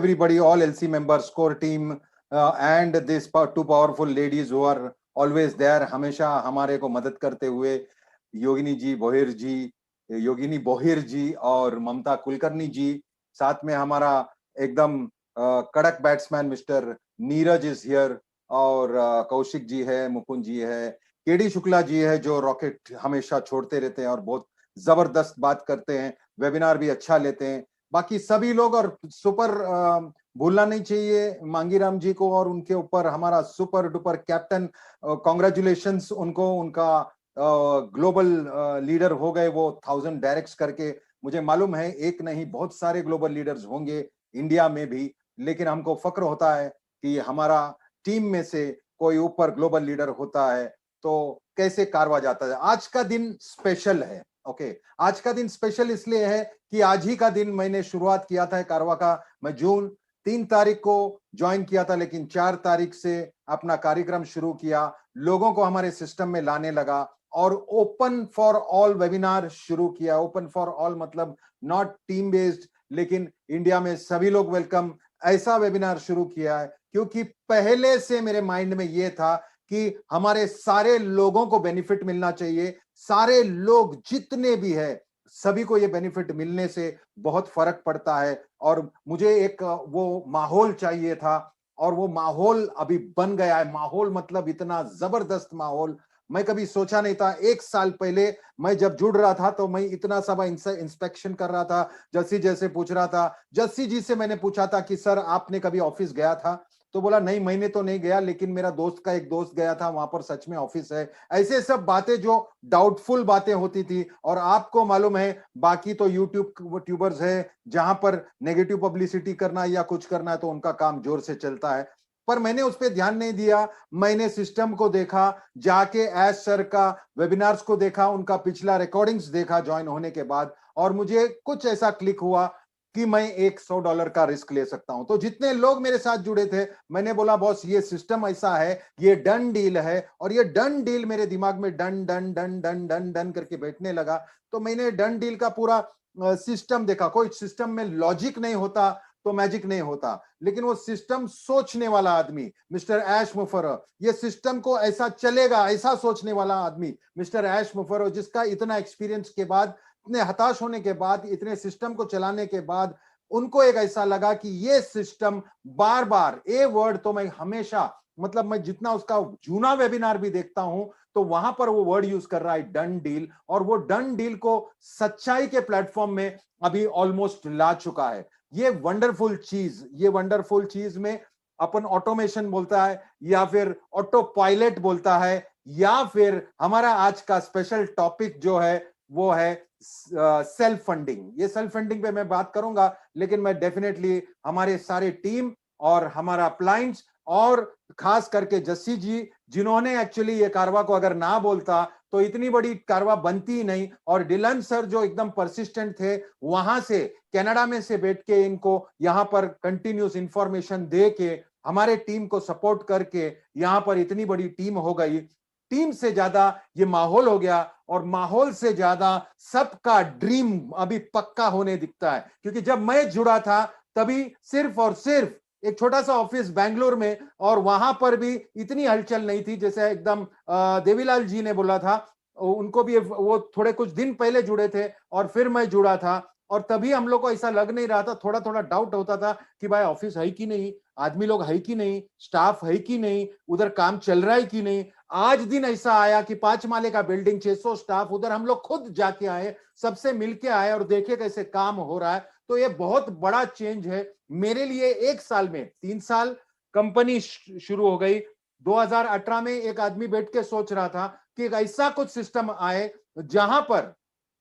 everybody, all LC members, core team, and this two powerful ladies who are always there, हमेशा हमारे को मदद करते हुए, योगिनी बोहिर जी और ममता कुलकर्णी जी, साथ में हमारा एकदम कड़क batsman mister Neeraj is here, और कौशिक जी है, मुकुंद जी है, केडी शुक्ला जी है जो रॉकेट हमेशा छोड़ते रहते हैं और बहुत जबरदस्त बात करते हैं, वेबिनार भी अच्छा लेते हैं, बाकी सभी लोग। और सुपर भूलना नहीं चाहिए मांगीराम जी को, और उनके ऊपर हमारा सुपर डुपर कैप्टन, कॉन्ग्रेचुलेशंस उनको, उनका ग्लोबल लीडर हो गए वो 1000 डायरेक्ट्स करके। मुझे मालूम है एक नहीं बहुत सारे ग्लोबल लीडर्स होंगे इंडिया में भी, लेकिन हमको फक्र होता है कि हमारा टीम में से कोई ऊपर ग्लोबल लीडर होता है तो कैसे कारवा जाता है। आज का दिन स्पेशल है, ओके। आज का दिन स्पेशल इसलिए है कि आज ही का दिन मैंने शुरुआत किया था कारवा का। मैं जून 3 तारीख को ज्वाइन किया था, लेकिन 4 तारीख से अपना कार्यक्रम शुरू किया, लोगों को हमारे सिस्टम में लाने लगा और ओपन फॉर ऑल वेबिनार शुरू किया। ओपन फॉर ऑल मतलब नॉट टीम बेस्ड, लेकिन इंडिया में सभी लोग वेलकम, ऐसा वेबिनार शुरू किया है क्योंकि पहले से मेरे माइंड में यह था कि हमारे सारे लोगों को बेनिफिट मिलना चाहिए। सारे लोग जितने भी है सभी को ये बेनिफिट मिलने से बहुत फर्क पड़ता है, और मुझे एक वो माहौल चाहिए था, और वो माहौल अभी बन गया है। माहौल मतलब इतना जबरदस्त माहौल मैं कभी सोचा नहीं था। 1 साल पहले मैं जब जुड़ रहा था तो मैं इतना सब इंस्पेक्शन कर रहा था, जस्सी जैसे पूछ रहा था। जस्सी जी से मैंने पूछा था कि सर आपने कभी ऑफिस गया था, तो बोला नहीं मैंने तो नहीं गया, लेकिन मेरा दोस्त का एक दोस्त गया था, वहां पर सच में ऑफिस है। ऐसे सब बातें जो डाउटफुल बातें होती थी। और आपको मालूम है बाकी तो यूट्यूब ट्यूबर्स है जहां पर नेगेटिव पब्लिसिटी करना या कुछ करना है तो उनका काम जोर से चलता है, पर मैंने उस पर ध्यान नहीं दिया। मैंने सिस्टम को देखा, जाके एस सर का वेबिनार्स को देखा, उनका पिछला रिकॉर्डिंग्स देखा ज्वाइन होने के बाद, और मुझे कुछ ऐसा क्लिक हुआ कि मैं एक $100 का रिस्क ले सकता हूं। तो जितने लोग मेरे साथ जुड़े थे, मैंने बोला बॉस ये सिस्टम ऐसा है, ये डन डील है, और ये डन डील मेरे दिमाग में done done done done done done करके बैठने लगा। तो मैंने डन डील का पूरा सिस्टम देखा। कोई सिस्टम में लॉजिक नहीं होता तो मैजिक नहीं होता, लेकिन वो सिस्टम सोचने वाला आदमी मिस्टर ऐश मुफर्रह, ये सिस्टम को ऐसा चलेगा ऐसा सोचने वाला आदमी मिस्टर ऐश मुफर्रह, जिसका इतना एक्सपीरियंस के बाद, इतने हताश होने के बाद, इतने सिस्टम को चलाने के बाद उनको एक ऐसा लगा कि ये system bar bar, a word तो मैं हमेशा, मतलब मैं जितना उसका जूना वेबिनार भी देखता हूं तो वहां पर वो वर्ड यूज कर रहा है डन डील, और वो डन डील को सच्चाई के प्लेटफॉर्म में अभी ऑलमोस्ट ला चुका है। ये वंडरफुल चीज में अपन ऑटोमेशन बोलता है, या फिर ऑटो पायलट बोलता है, या फिर हमारा आज का स्पेशल टॉपिक जो है वो है सेल्फ फंडिंग। ये सेल्फ फंडिंग पे मैं बात करूंगा, लेकिन मैं डेफिनेटली हमारे सारे टीम और हमारा क्लाइंट्स और खास करके जस्सी जी, जिन्होंने एक्चुअली ये कारवा को अगर ना बोलता तो इतनी बड़ी कारवा बनती ही नहीं, और डिलन सर जो एकदम परसिस्टेंट थे, वहां से कनाडा में से बैठ के इनको यहां पर कंटिन्यूस इंफॉर्मेशन दे के हमारे टीम को सपोर्ट करके यहां पर इतनी बड़ी टीम हो गई। टीम से ज्यादा ये माहौल हो गया, और माहौल से ज्यादा सबका ड्रीम अभी पक्का होने दिखता है। क्योंकि जब मैं जुड़ा था तभी सिर्फ और सिर्फ एक छोटा सा ऑफिस बेंगलोर में, और वहां पर भी इतनी हलचल नहीं थी जैसे एकदम देवीलाल जी ने बोला था। उनको भी वो थोड़े कुछ दिन पहले जुड़े थे और फिर मैं जुड़ा था, और तभी हम लोग को ऐसा लग नहीं रहा था, थोड़ा थोड़ा डाउट होता था कि भाई ऑफिस है कि नहीं, आदमी लोग है कि नहीं, स्टाफ है कि नहीं, उधर काम चल रहा है कि नहीं। आज दिन ऐसा आया कि 5 माले का बिल्डिंग, 600 स्टाफ, उधर हम लोग खुद जाके आए, सबसे मिलके आए और देखे कैसे काम हो रहा है। तो ये बहुत बड़ा चेंज है मेरे लिए। 1 साल में 3 साल कंपनी शुरू हो गई। 2018 में एक आदमी बैठ के सोच रहा था कि ऐसा कुछ सिस्टम आए जहां पर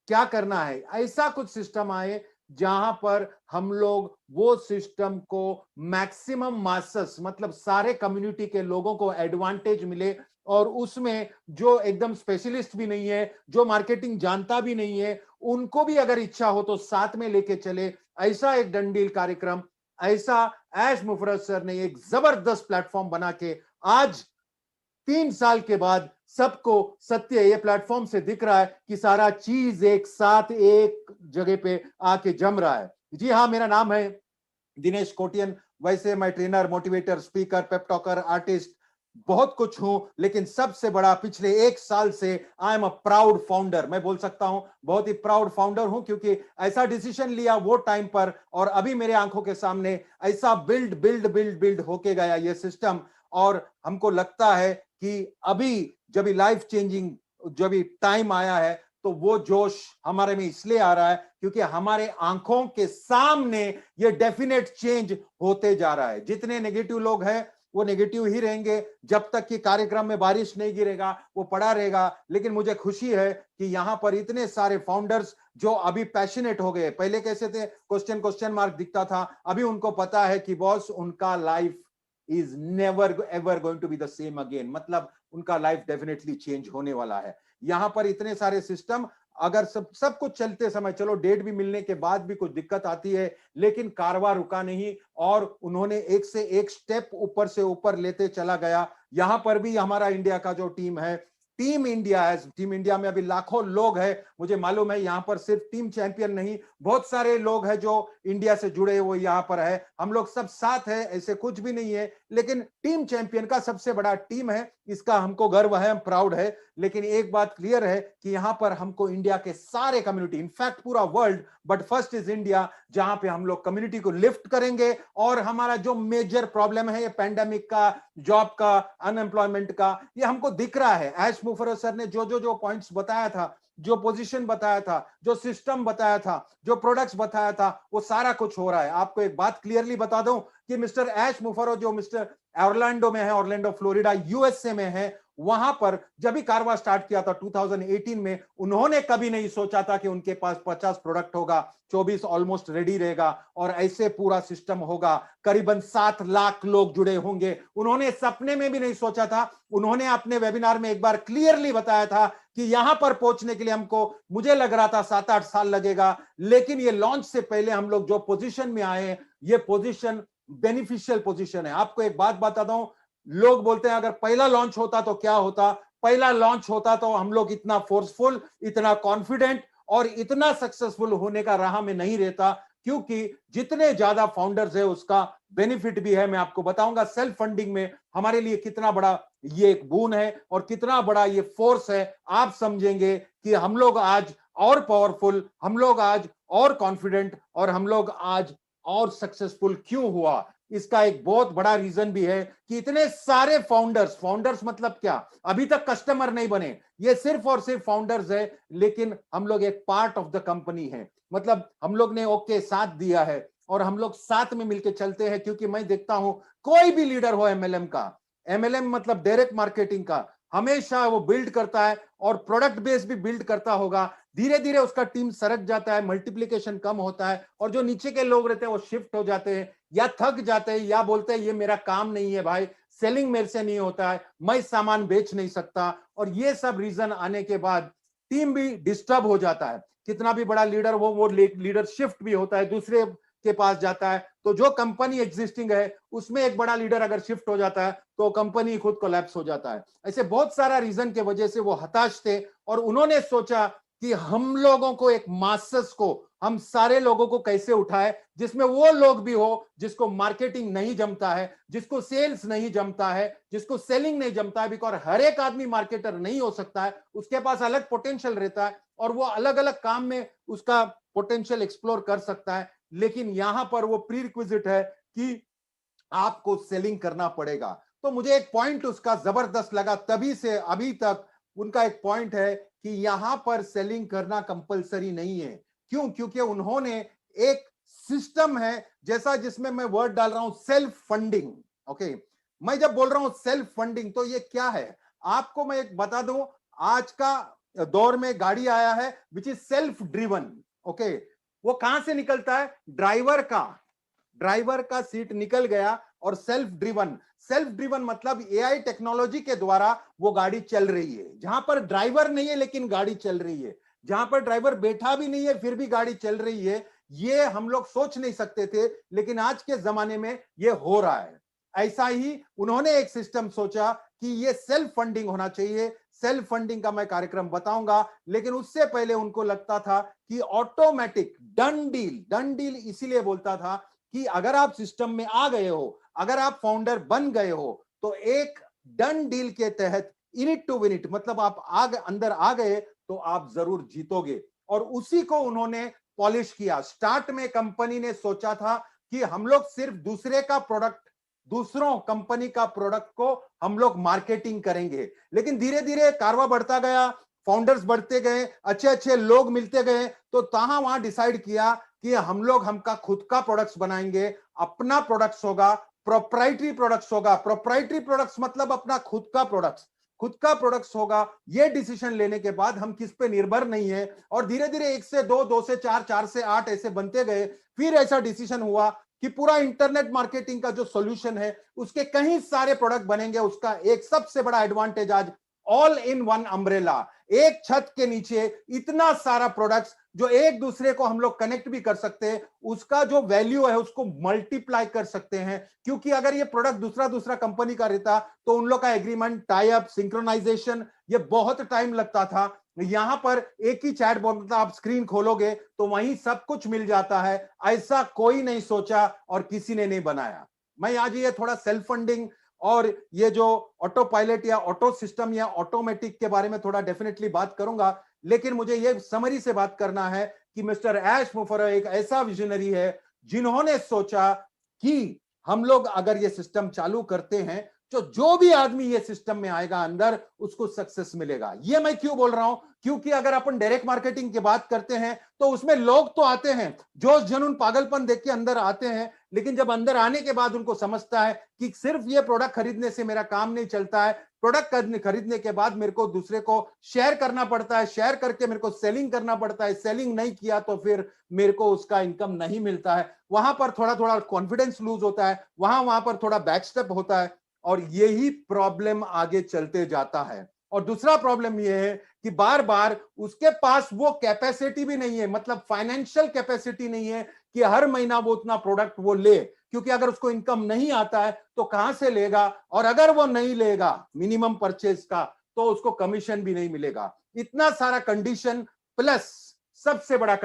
क्या करना है, ऐसा कुछ सिस्टम आए जहां पर हम लोग वो सिस्टम को मैक्सिमम मासस, मतलब सारे कम्युनिटी के लोगों को एडवांटेज मिले, और उसमें जो एकदम स्पेशलिस्ट भी नहीं है, जो मार्केटिंग जानता भी नहीं है, उनको भी अगर इच्छा हो तो साथ में लेके चले। ऐसा एक डंडील कार्यक्रम, ऐसा ऐश मुफर्रह सर ने एक जबरदस्त प्लेटफॉर्म बना के आज 3 साल के बाद सबको सत्य ये प्लेटफॉर्म से दिख रहा है कि सारा चीज एक साथ एक जगह पे आके जम रहा है। जी हाँ, मेरा नाम है दिनेश कोटियन, वैसे मैं ट्रेनर, मोटिवेटर, स्पीकर, पेप टॉकर, आर्टिस्ट, बहुत कुछ हूं, लेकिन सबसे बड़ा पिछले 1 साल से I am a proud founder. मैं बोल सकता हूं बहुत ही प्राउड फाउंडर हूं, क्योंकि ऐसा डिसीजन लिया वो टाइम पर, और अभी मेरे आंखों के सामने ऐसा बिल्ड बिल्ड बिल्ड बिल्ड होके गया ये सिस्टम। और हमको लगता है कि अभी जब लाइफ चेंजिंग जब टाइम आया है, तो वो जोश हमारे में इसलिए आ रहा है क्योंकि हमारे आंखों के सामने ये डेफिनेट चेंज होते जा रहा है। जितने नेगेटिव लोग हैं वो नेगेटिव ही रहेंगे, जब तक कि कार्यक्रम में बारिश नहीं गिरेगा वो पड़ा रहेगा। लेकिन मुझे खुशी है कि यहां पर इतने सारे फाउंडर्स जो अभी पैशनेट हो गए। पहले कैसे थे, क्वेश्चन क्वेश्चन मार्क दिखता था, अभी उनको पता है कि बॉस उनका life is never ever going to be the same again, मतलब उनका लाइफ डेफिनेटली चेंज होने वाला है। यहां पर इतने सारे सिस्टम, अगर सब कुछ चलते समय, चलो डेट भी मिलने के बाद भी कुछ दिक्कत आती है, लेकिन कारवा रुका नहीं और उन्होंने एक से एक स्टेप ऊपर से ऊपर लेते चला गया। यहां पर भी हमारा इंडिया का जो टीम है, टीम इंडिया है, टीम इंडिया में अभी लाखों लोग हैं। मुझे मालूम है यहां पर सिर्फ टीम चैंपियन नहीं, बहुत सारे लोग हैं जो इंडिया से जुड़े हुए यहां पर है। हम लोग सब साथ हैं, ऐसे कुछ भी नहीं है, लेकिन टीम चैंपियन का सबसे बड़ा टीम है, इसका हमको गर्व है, हम प्राउड है। लेकिन एक बात क्लियर है कि यहां पर हमको इंडिया के सारे कम्युनिटी, इनफैक्ट पूरा world, but first is India, जहां पे हम लोग कम्युनिटी को लिफ्ट करेंगे। और हमारा जो मेजर प्रॉब्लम है ये पैंडेमिक का, जॉब का, अनएम्प्लॉयमेंट का, ये हमको दिख रहा है। एश मुफर्रत सर ने जो जो जो पॉइंट्स बताया था, जो पोजीशन बताया था, जो सिस्टम बताया था, जो प्रोडक्ट्स बताया था, वो सारा कुछ हो रहा है। आपको एक बात क्लियरली बता दूं कि मिस्टर एश मुफर्रत जो मिस्टर ऑरलैंडो में है, ऑरलैंडो फ्लोरिडा यूएसए में है, वहां पर जब भी कारवा स्टार्ट किया था 2018 में, उन्होंने कभी नहीं सोचा था कि उनके पास 50 प्रोडक्ट होगा, 24 ऑलमोस्ट रेडी रहेगा और ऐसे पूरा सिस्टम होगा, करीबन 7 लाख लोग जुड़े होंगे। उन्होंने सपने में भी नहीं सोचा था। उन्होंने अपने वेबिनार में एक बार क्लियरली बताया था कि यहां पर पहुंचने के लिए हमको, मुझे लग रहा था 7-8 साल लगेगा, लेकिन ये लॉन्च से पहले हम लोग जो पोजीशन में आए, ये पोजीशन बेनिफिशियल पोजीशन है। आपको एक बात बता दूं, लोग बोलते हैं अगर पहला लॉन्च होता तो क्या होता, पहला लॉन्च होता तो हम लोग इतना फोर्सफुल, इतना कॉन्फिडेंट और इतना सक्सेसफुल होने का राह में नहीं रहता, क्योंकि जितने ज्यादा फाउंडर्स है उसका बेनिफिट भी है। मैं आपको बताऊंगा सेल्फ फंडिंग में हमारे लिए कितना बड़ा ये एक बून है और कितना बड़ा ये फोर्स है। आप समझेंगे कि हम लोग आज और पावरफुल, हम लोग आज और कॉन्फिडेंट और हम लोग आज और सक्सेसफुल क्यों हुआ। इसका एक बहुत बड़ा रीजन भी है कि इतने सारे फाउंडर्स, फाउंडर्स मतलब क्या, अभी तक कस्टमर नहीं बने, ये सिर्फ और सिर्फ फाउंडर्स है, लेकिन हम लोग एक पार्ट ऑफ द कंपनी है। मतलब हम लोग ने ओके साथ दिया है और हम लोग साथ में मिलकर चलते हैं। क्योंकि मैं देखता हूं कोई भी लीडर हो एमएलएम का, एमएलएम मतलब डायरेक्ट मार्केटिंग का, हमेशा वो बिल्ड करता है और प्रोडक्ट बेस भी बिल्ड करता होगा। धीरे धीरे उसका टीम सरक जाता है, मल्टीप्लिकेशन कम होता है और जो नीचे के लोग रहते हैं वो शिफ्ट हो जाते हैं या थक जाते हैं या बोलते हैं ये मेरा काम नहीं है भाई, सेलिंग मेरे से नहीं होता है, मैं सामान बेच नहीं सकता। और ये सब रीजन आने के बाद टीम भी डिस्टर्ब हो जाता है। कितना भी बड़ा लीडर हो, वो लीडर शिफ्ट भी होता है, दूसरे के पास जाता है। तो जो कंपनी एग्जिस्टिंग है उसमें एक बड़ा लीडर अगर शिफ्ट हो जाता है तो कंपनी खुद कोलैप्स हो जाता है। ऐसे बहुत सारा रीजन के वजह से वो हताश थे और उन्होंने सोचा कि हम लोगों को, एक मासस को, हम सारे लोगों को कैसे उठाए जिसमें वो लोग भी हो जिसको मार्केटिंग नहीं जमता है, जिसको सेल्स नहीं जमता है, जिसको सेलिंग नहीं जमता है। बिकॉज हर एक आदमी मार्केटर नहीं हो सकता है, उसके पास अलग पोटेंशियल रहता है और वो अलग अलग काम में उसका पोटेंशियल एक्सप्लोर कर सकता है। लेकिन यहां पर वो प्री रिक्विजिट है कि आपको सेलिंग करना पड़ेगा। तो मुझे एक पॉइंट उसका जबरदस्त लगा, तभी से अभी तक उनका एक पॉइंट है कि यहां पर सेलिंग करना कंपलसरी नहीं है। क्यों? क्योंकि उन्होंने एक सिस्टम है जैसा, जिसमें मैं वर्ड डाल रहा हूं सेल्फ फंडिंग। ओके, मैं जब बोल रहा हूं सेल्फ फंडिंग तो ये क्या है, आपको मैं एक बता दूं। आज का दौर में गाड़ी आया है which is self driven. Okay, वो कहां से निकलता है, ड्राइवर का सीट निकल गया और सेल्फ ड्रिवन। सेल्फ ड्रिवन मतलब एआई टेक्नोलॉजी के द्वारा वो गाड़ी चल रही है, जहां पर ड्राइवर नहीं है लेकिन गाड़ी चल रही है, जहां पर ड्राइवर बैठा भी नहीं है फिर भी गाड़ी चल रही है। ये हम लोग सोच नहीं सकते थे, लेकिन आज के जमाने में ये हो रहा है। ऐसा ही उन्होंने एक सिस्टम सोचा कि ये सेल्फ फंडिंग होना चाहिए। सेल्फ फंडिंग का मैं कार्यक्रम बताऊंगा, लेकिन उससे पहले उनको लगता था कि ऑटोमेटिक डन डील इसीलिए बोलता था कि अगर आप सिस्टम में आ गए हो, अगर आप फाउंडर बन गए हो, तो एक डन डील के तहत इनिट टू विन इट, मतलब आप अंदर आ गए तो आप जरूर जीतोगे। और उसी को उन्होंने पॉलिश किया। स्टार्ट में कंपनी ने सोचा था कि हम लोग सिर्फ दूसरे का प्रोडक्ट, दूसरों कंपनी का प्रोडक्ट को हम लोग मार्केटिंग करेंगे, लेकिन धीरे धीरे कारवा बढ़ता गया, फाउंडर्स बढ़ते गए, अच्छे अच्छे लोग मिलते गए, तो तहां वहां डिसाइड किया कि हम लोग हमका खुद का प्रोडक्ट्स बनाएंगे, अपना प्रोडक्ट्स होगा, प्रोप्राइटरी प्रोडक्ट्स होगा। प्रोप्राइटरी प्रोडक्ट्स मतलब अपना खुद का प्रोडक्ट्स, खुद का प्रोडक्ट्स होगा। ये डिसीजन लेने के बाद हम किस पे निर्भर नहीं है, और धीरे धीरे 1 से 2, 2 से 4, 4 से 8 ऐसे बनते गए। फिर ऐसा डिसीजन हुआ कि पूरा इंटरनेट मार्केटिंग का जो सॉल्यूशन है उसके कई सारे प्रोडक्ट बनेंगे। उसका एक सबसे बड़ा एडवांटेज आज ऑल इन वन अम्ब्रेला, एक छत के नीचे इतना सारा प्रोडक्ट्स जो एक दूसरे को हम लोग कनेक्ट भी कर सकते हैं, उसका जो वैल्यू है उसको मल्टीप्लाई कर सकते हैं। क्योंकि अगर ये प्रोडक्ट दूसरा दूसरा कंपनी का रहता तो उन लोग का एग्रीमेंट, टाई अप, सिंक्रोनाइजेशन, ये बहुत टाइम लगता था। यहां पर एक ही चैट बॉक्स, आप स्क्रीन खोलोगे तो वहीं सब कुछ मिल जाता है। ऐसा कोई नहीं सोचा और किसी ने नहीं बनाया। मैं आज ये थोड़ा सेल्फ फंडिंग और ये जो ऑटो पायलट या ऑटो सिस्टम या ऑटोमेटिक के बारे में थोड़ा डेफिनेटली बात करूंगा, लेकिन मुझे ये समरी से बात करना है कि मिस्टर ऐश मुफर्रह एक ऐसा विजनरी है जिन्होंने सोचा कि हम लोग अगर ये सिस्टम चालू करते हैं तो जो भी आदमी ये सिस्टम में आएगा अंदर उसको सक्सेस मिलेगा। ये मैं क्यों बोल रहा हूं? क्योंकि अगर अपन डायरेक्ट मार्केटिंग की बात करते हैं तो उसमें लोग तो आते हैं, जोश जुनून पागलपन देख के अंदर आते हैं, लेकिन जब अंदर आने के बाद उनको समझता है कि सिर्फ ये प्रोडक्ट खरीदने से मेरा काम नहीं चलता है, प्रोडक्ट खरीदने के बाद मेरे को दूसरे को शेयर करना पड़ता है, शेयर करके मेरे को सेलिंग करना पड़ता है, सेलिंग नहीं किया तो फिर मेरे को उसका इनकम नहीं मिलता है, वहां पर थोड़ा थोड़ा कॉन्फिडेंस लूज होता है, वहां पर थोड़ा बैक स्टेप होता है, और यही प्रॉब्लम आगे चलते जाता है। और दूसरा प्रॉब्लम यह है कि बार बार उसके पास वो कैपेसिटी भी नहीं है, मतलब फाइनेंशियल कैपेसिटी नहीं है कि हर महीना वो उतना प्रोडक्ट वो ले, क्योंकि अगर उसको इनकम नहीं आता है तो कहां से लेगा, और अगर वो नहीं लेगा मिनिमम परचेज का तो उसको कमीशन भी नहीं मिलेगा। इतना सारा कंडीशन, प्लस सबसे बड़ा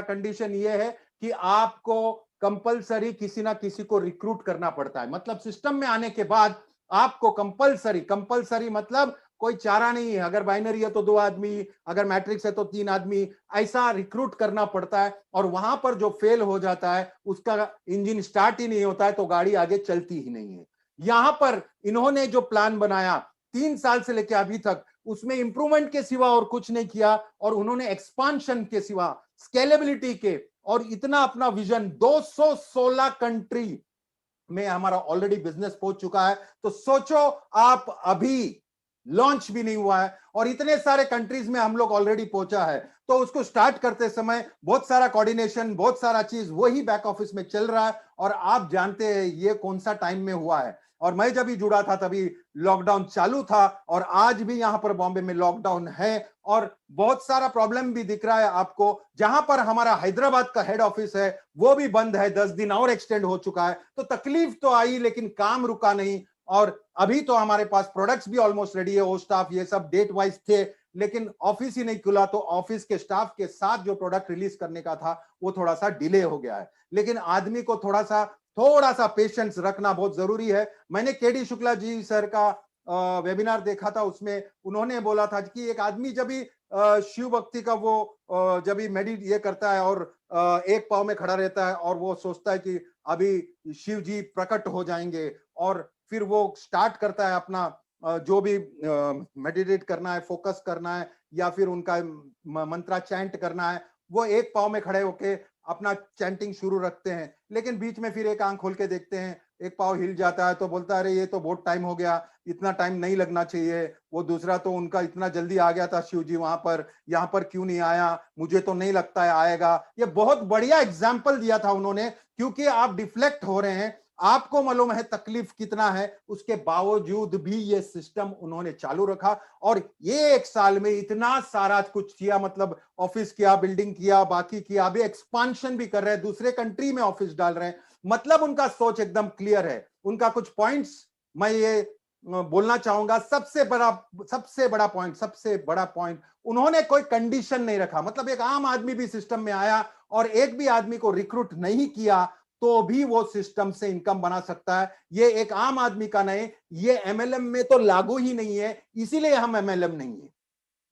कंडीशन ये है कि आपको कंपलसरी किसी ना किसी को रिक्रूट करना पड़ता है। मतलब सिस्टम में आने के बाद आपको कंपलसरी मतलब कोई चारा नहीं है, अगर बाइनरी है तो 2 आदमी, अगर मैट्रिक्स है तो 3 आदमी, ऐसा रिक्रूट करना पड़ता है। और वहां पर जो फेल हो जाता है उसका इंजन स्टार्ट ही नहीं होता है तो गाड़ी आगे चलती ही नहीं है। यहां पर इन्होंने जो प्लान बनाया 3 साल से लेकर अभी तक, उसमें इंप्रूवमेंट के सिवा और कुछ नहीं किया, और उन्होंने एक्सपांशन के सिवा, स्केलेबिलिटी के, और इतना अपना विजन 216 कंट्री में हमारा ऑलरेडी बिजनेस पहुंच चुका है। तो सोचो, आप अभी लॉन्च भी नहीं हुआ है और इतने सारे कंट्रीज में हम लोग ऑलरेडी पहुंचा है, तो उसको स्टार्ट करते समय बहुत सारा कोऑर्डिनेशन, बहुत सारा चीज वही बैक ऑफिस में चल रहा है। और आप जानते हैं ये कौन सा टाइम में हुआ है, और मैं जब भी जुड़ा था तभी लॉकडाउन चालू था, और आज भी यहां पर बॉम्बे में लॉकडाउन है, और बहुत सारा प्रॉब्लम भी दिख रहा है आपको। जहां पर हमारा हैदराबाद का हेड ऑफिस है वो भी बंद है, 10 दिन और एक्सटेंड हो चुका है। तो तकलीफ तो आई लेकिन काम रुका नहीं, और अभी तो हमारे पास प्रोडक्ट्स भी ऑलमोस्ट रेडी है, वो स्टाफ ये सब डेट वाइज थे, लेकिन ऑफिस ही नहीं खुला, तो ऑफिस के स्टाफ के साथ जो प्रोडक्ट रिलीज करने का था वो थोड़ा सा डिले हो गया है। लेकिन आदमी को थोड़ा सा पेशेंस रखना बहुत जरूरी है। मैंने केडी शुक्ला जी सर का वेबिनार देखा था, उसमें उन्होंने बोला था कि एक आदमी जब भी शिव भक्ति का वो जब भी मेडिट ये करता है और एक पाँव में खड़ा रहता है और वो सोचता है कि अभी शिव जी प्रकट हो जाएंगे, और फिर वो स्टार्ट करता है अपना जो भी मेडिटेट करना है, फोकस करना है, या फिर उनका मंत्रा चैंट करना है, वो एक पाँव में खड़े होके अपना चैंटिंग शुरू रखते हैं, लेकिन बीच में फिर एक आंख खोल के देखते हैं, एक पाँव हिल जाता है तो बोलता है अरे ये तो बहुत टाइम हो गया, इतना टाइम नहीं लगना चाहिए, वो दूसरा तो उनका इतना जल्दी आ गया था शिव जी वहां पर, यहाँ पर क्यों नहीं आया, मुझे तो नहीं लगता है आएगा। ये बहुत बढ़िया एग्जाम्पल दिया था उन्होंने, क्योंकि आप डिफ्लेक्ट हो रहे हैं, आपको मालूम है तकलीफ कितना है, उसके बावजूद भी ये सिस्टम उन्होंने चालू रखा, और ये 1 साल में इतना सारा कुछ किया, मतलब ऑफिस किया, बिल्डिंग किया, बाकी किया, अभी एक्सपांशन भी कर रहे हैं, दूसरे कंट्री में ऑफिस डाल रहे हैं। मतलब उनका सोच एकदम क्लियर है। उनका कुछ पॉइंट्स मैं ये बोलना चाहूंगा, सबसे बड़ा पॉइंट, उन्होंने कोई कंडीशन नहीं रखा। मतलब एक आम आदमी भी सिस्टम में आया और एक भी आदमी को रिक्रूट नहीं किया तो भी वो सिस्टम से इनकम बना सकता है। ये एक आम आदमी का नहीं, ये एमएलएम में तो लागू ही नहीं है, इसीलिए हम एमएलएम नहीं है।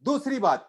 दूसरी बात,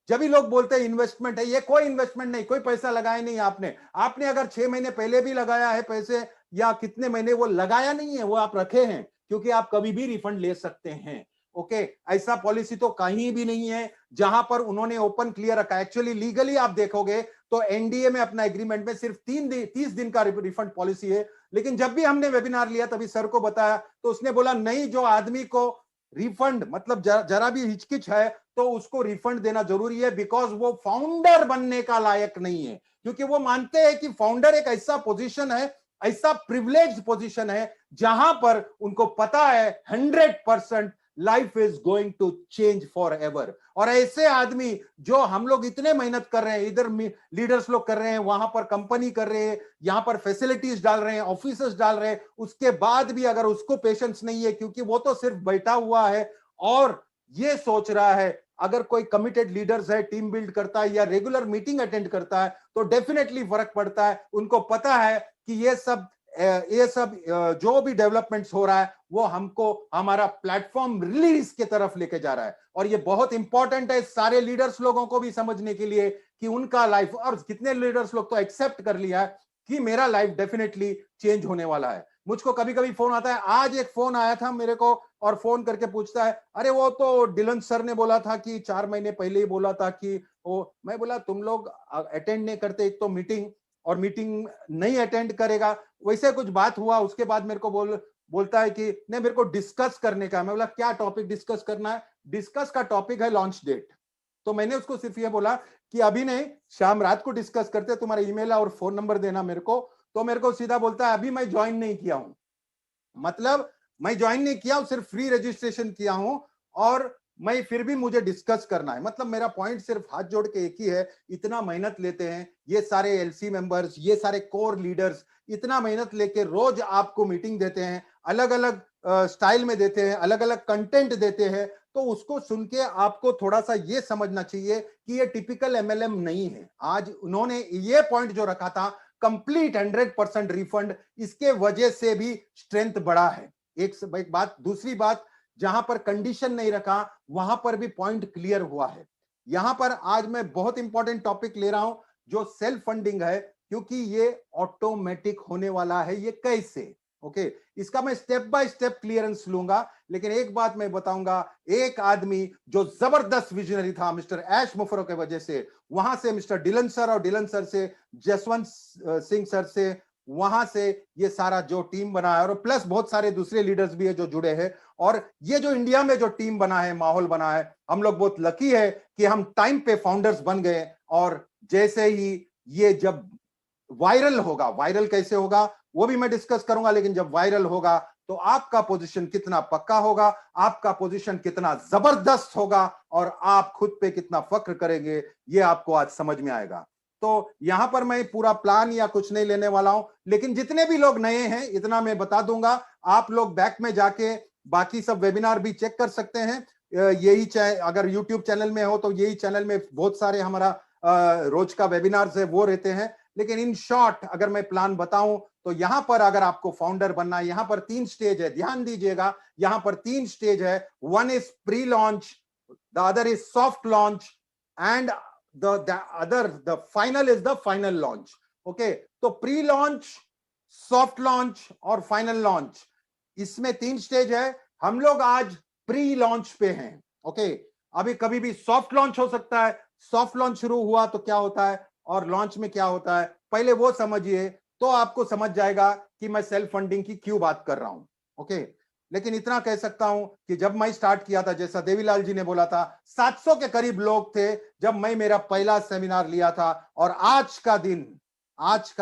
जब भी लोग बोलते हैं इन्वेस्टमेंट है, ये कोई इन्वेस्टमेंट नहीं, कोई पैसा लगाया नहीं आपने। आपने अगर 6 महीने पहले भी लगाया है पैसे या कितने महीने, वो लगाया नहीं है, वो आप रखे हैं क्योंकि आप कभी भी रिफंड ले सकते हैं। ओके, ऐसा पॉलिसी तो कहीं भी नहीं है जहां पर उन्होंने ओपन क्लियर रखा। एक्चुअली लीगली आप देखोगे तो एनडीए में अपना एग्रीमेंट में सिर्फ 30 दिन का रिफंड पॉलिसी है। लेकिन जब भी हमने वेबिनार लिया तभी सर को बताया तो उसने बोला नहीं, जो आदमी को रिफंड मतलब जरा भी हिचकिच है तो उसको रिफंड देना जरूरी है, बिकॉज वो फाउंडर बनने का लायक नहीं है। क्योंकि वो मानते हैं कि फाउंडर एक ऐसा पोजीशन है, ऐसा प्रिविलेज्ड पोजीशन है जहां पर उनको पता है 100% life is going to change forever. और ऐसे आदमी जो हम लोग इतने मेहनत कर रहे हैं, इधर लीडर्स लोग कर रहे हैं, वहां पर कंपनी कर रहे हैं, यहां पर फैसिलिटीज डाल रहे हैं, ऑफिसर्स डाल रहे हैं, उसके बाद भी अगर उसको पेशेंस नहीं है, क्योंकि वो तो सिर्फ बैठा हुआ है और ये सोच रहा है, अगर कोई कमिटेड लीडर्स है, टीम बिल्ड करता है या रेगुलर मीटिंग अटेंड करता है तो डेफिनेटली फर्क पड़ता है। उनको पता है कि ये सब जो भी डेवलपमेंट्स हो रहा है वो हमको हमारा प्लेटफॉर्म रिलीज की तरफ लेके जा रहा है। और ये बहुत इंपॉर्टेंट है सारे लीडर्स लोगों को भी समझने के लिए कि उनका लाइफ, और कितने लीडर्स लोग तो एक्सेप्ट कर लिया है कि मेरा लाइफ डेफिनेटली चेंज होने वाला है। मुझको कभी कभी फोन आता है, आज एक फोन आया था मेरे को और फोन करके पूछता है, अरे वो तो डिलन सर ने बोला था कि 4 महीने पहले ही बोला था कि वो। मैं बोला तुम लोग अटेंड नहीं करते, एक तो मीटिंग, और मीटिंग नहीं अटेंड करेगा, वैसे कुछ बात हुआ, उसके बाद मेरे को बोलता है कि नहीं मेरे को डिस्कस करने का। मैं बोला क्या टॉपिक डिस्कस करना है? डिस्कस का टॉपिक है लॉन्च डेट। तो मैंने उसको सिर्फ ये बोला कि अभी नहीं, शाम रात को डिस्कस करते, तुम्हारा ईमेल और फोन नंबर देना मेरे को। तो मेरे को सीधा बोलता है अभी मैं ज्वाइन नहीं किया हूं। मतलब मैं ज्वाइन नहीं किया हूं, सिर्फ फ्री रजिस्ट्रेशन किया हूं और मैं फिर भी मुझे डिस्कस करना है। मतलब मेरा पॉइंट सिर्फ हाथ जोड़ के एक ही है, इतना मेहनत लेते हैं ये सारे एलसी मेंबर्स, ये सारे कोर लीडर्स, इतना मेहनत लेके रोज आपको मीटिंग देते हैं, अलग अलग स्टाइल में देते हैं, अलग अलग कंटेंट देते हैं, तो उसको सुन के आपको थोड़ा सा ये समझना चाहिए कि ये टिपिकल एमएलएम नहीं है। आज उन्होंने ये पॉइंट जो रखा था कंप्लीट 100% रिफंड, इसके वजह से भी स्ट्रेंथ बढ़ा है। एक बात, दूसरी बात, जहां पर कंडीशन नहीं रखा वहां पर भी पॉइंट क्लियर हुआ है। यहां पर आज मैं बहुत इंपॉर्टेंट टॉपिक ले रहा हूं जो सेल्फ फंडिंग है, क्योंकि ये ऑटोमेटिक होने वाला है। ये कैसे? ओके, इसका मैं स्टेप बाय स्टेप क्लियरेंस लूंगा, लेकिन एक बात मैं बताऊंगा, एक आदमी जो जबरदस्त विजनरी था मिस्टर ऐश मुफरो के वजह से, वहां से मिस्टर डिलन सर और डिलन सर से जसवंत सिंह सर से, वहां से ये सारा जो टीम बना है, और प्लस बहुत सारे दूसरे लीडर्स भी है जो जुड़े हैं, और ये जो इंडिया में जो टीम बना है, माहौल बना है, हम लोग बहुत लकी है कि हम टाइम पे फाउंडर्स बन गए। और जैसे ही ये जब वायरल होगा, वायरल कैसे होगा वो भी मैं डिस्कस करूंगा, लेकिन जब वायरल होगा तो आपका पोजीशन कितना पक्का होगा, आपका पोजीशन कितना जबरदस्त होगा, और आप खुद पे कितना फक्र करेंगे, ये आपको आज समझ में आएगा। तो यहां पर मैं पूरा प्लान या कुछ नहीं लेने वाला हूं, लेकिन जितने भी लोग नए हैं इतना मैं बता दूंगा। आप लोग बैक में जाके बाकी सब वेबिनार भी चेक कर सकते हैं। यही अगर यूट्यूब चैनल में हो तो यही चैनल में बहुत सारे हमारा रोज का वेबिनार्स है वो रहते हैं। लेकिन इन शॉर्ट अगर मैं प्लान बताऊं तो यहां पर अगर आपको फाउंडर बनना है, यहां पर 3 स्टेज है, ध्यान दीजिएगा, यहां पर 3 स्टेज है। One is pre launch, the other is soft launch, and the final is the final launch. Okay, तो प्री लॉन्च, सॉफ्ट लॉन्च और फाइनल लॉन्च, इसमें 3 स्टेज है। हम लोग आज प्री लॉन्च पे हैं। ओके, अभी कभी भी सॉफ्ट लॉन्च हो सकता है। सॉफ्ट लॉन्च शुरू हुआ तो क्या होता है और लॉन्च में क्या होता है, पहले वो समझिए तो आपको समझ जाएगा कि मैं सेल्फ फंडिंग की क्यों बात कर रहा हूं। ओके, लेकिन इतना कह सकता हूं कि जब मैं स्टार्ट किया था, जैसा देवीलाल जी ने बोला था, 700 के करीब लोग थे जब मैं मेरा पहला सेमिनार लिया था। और आज का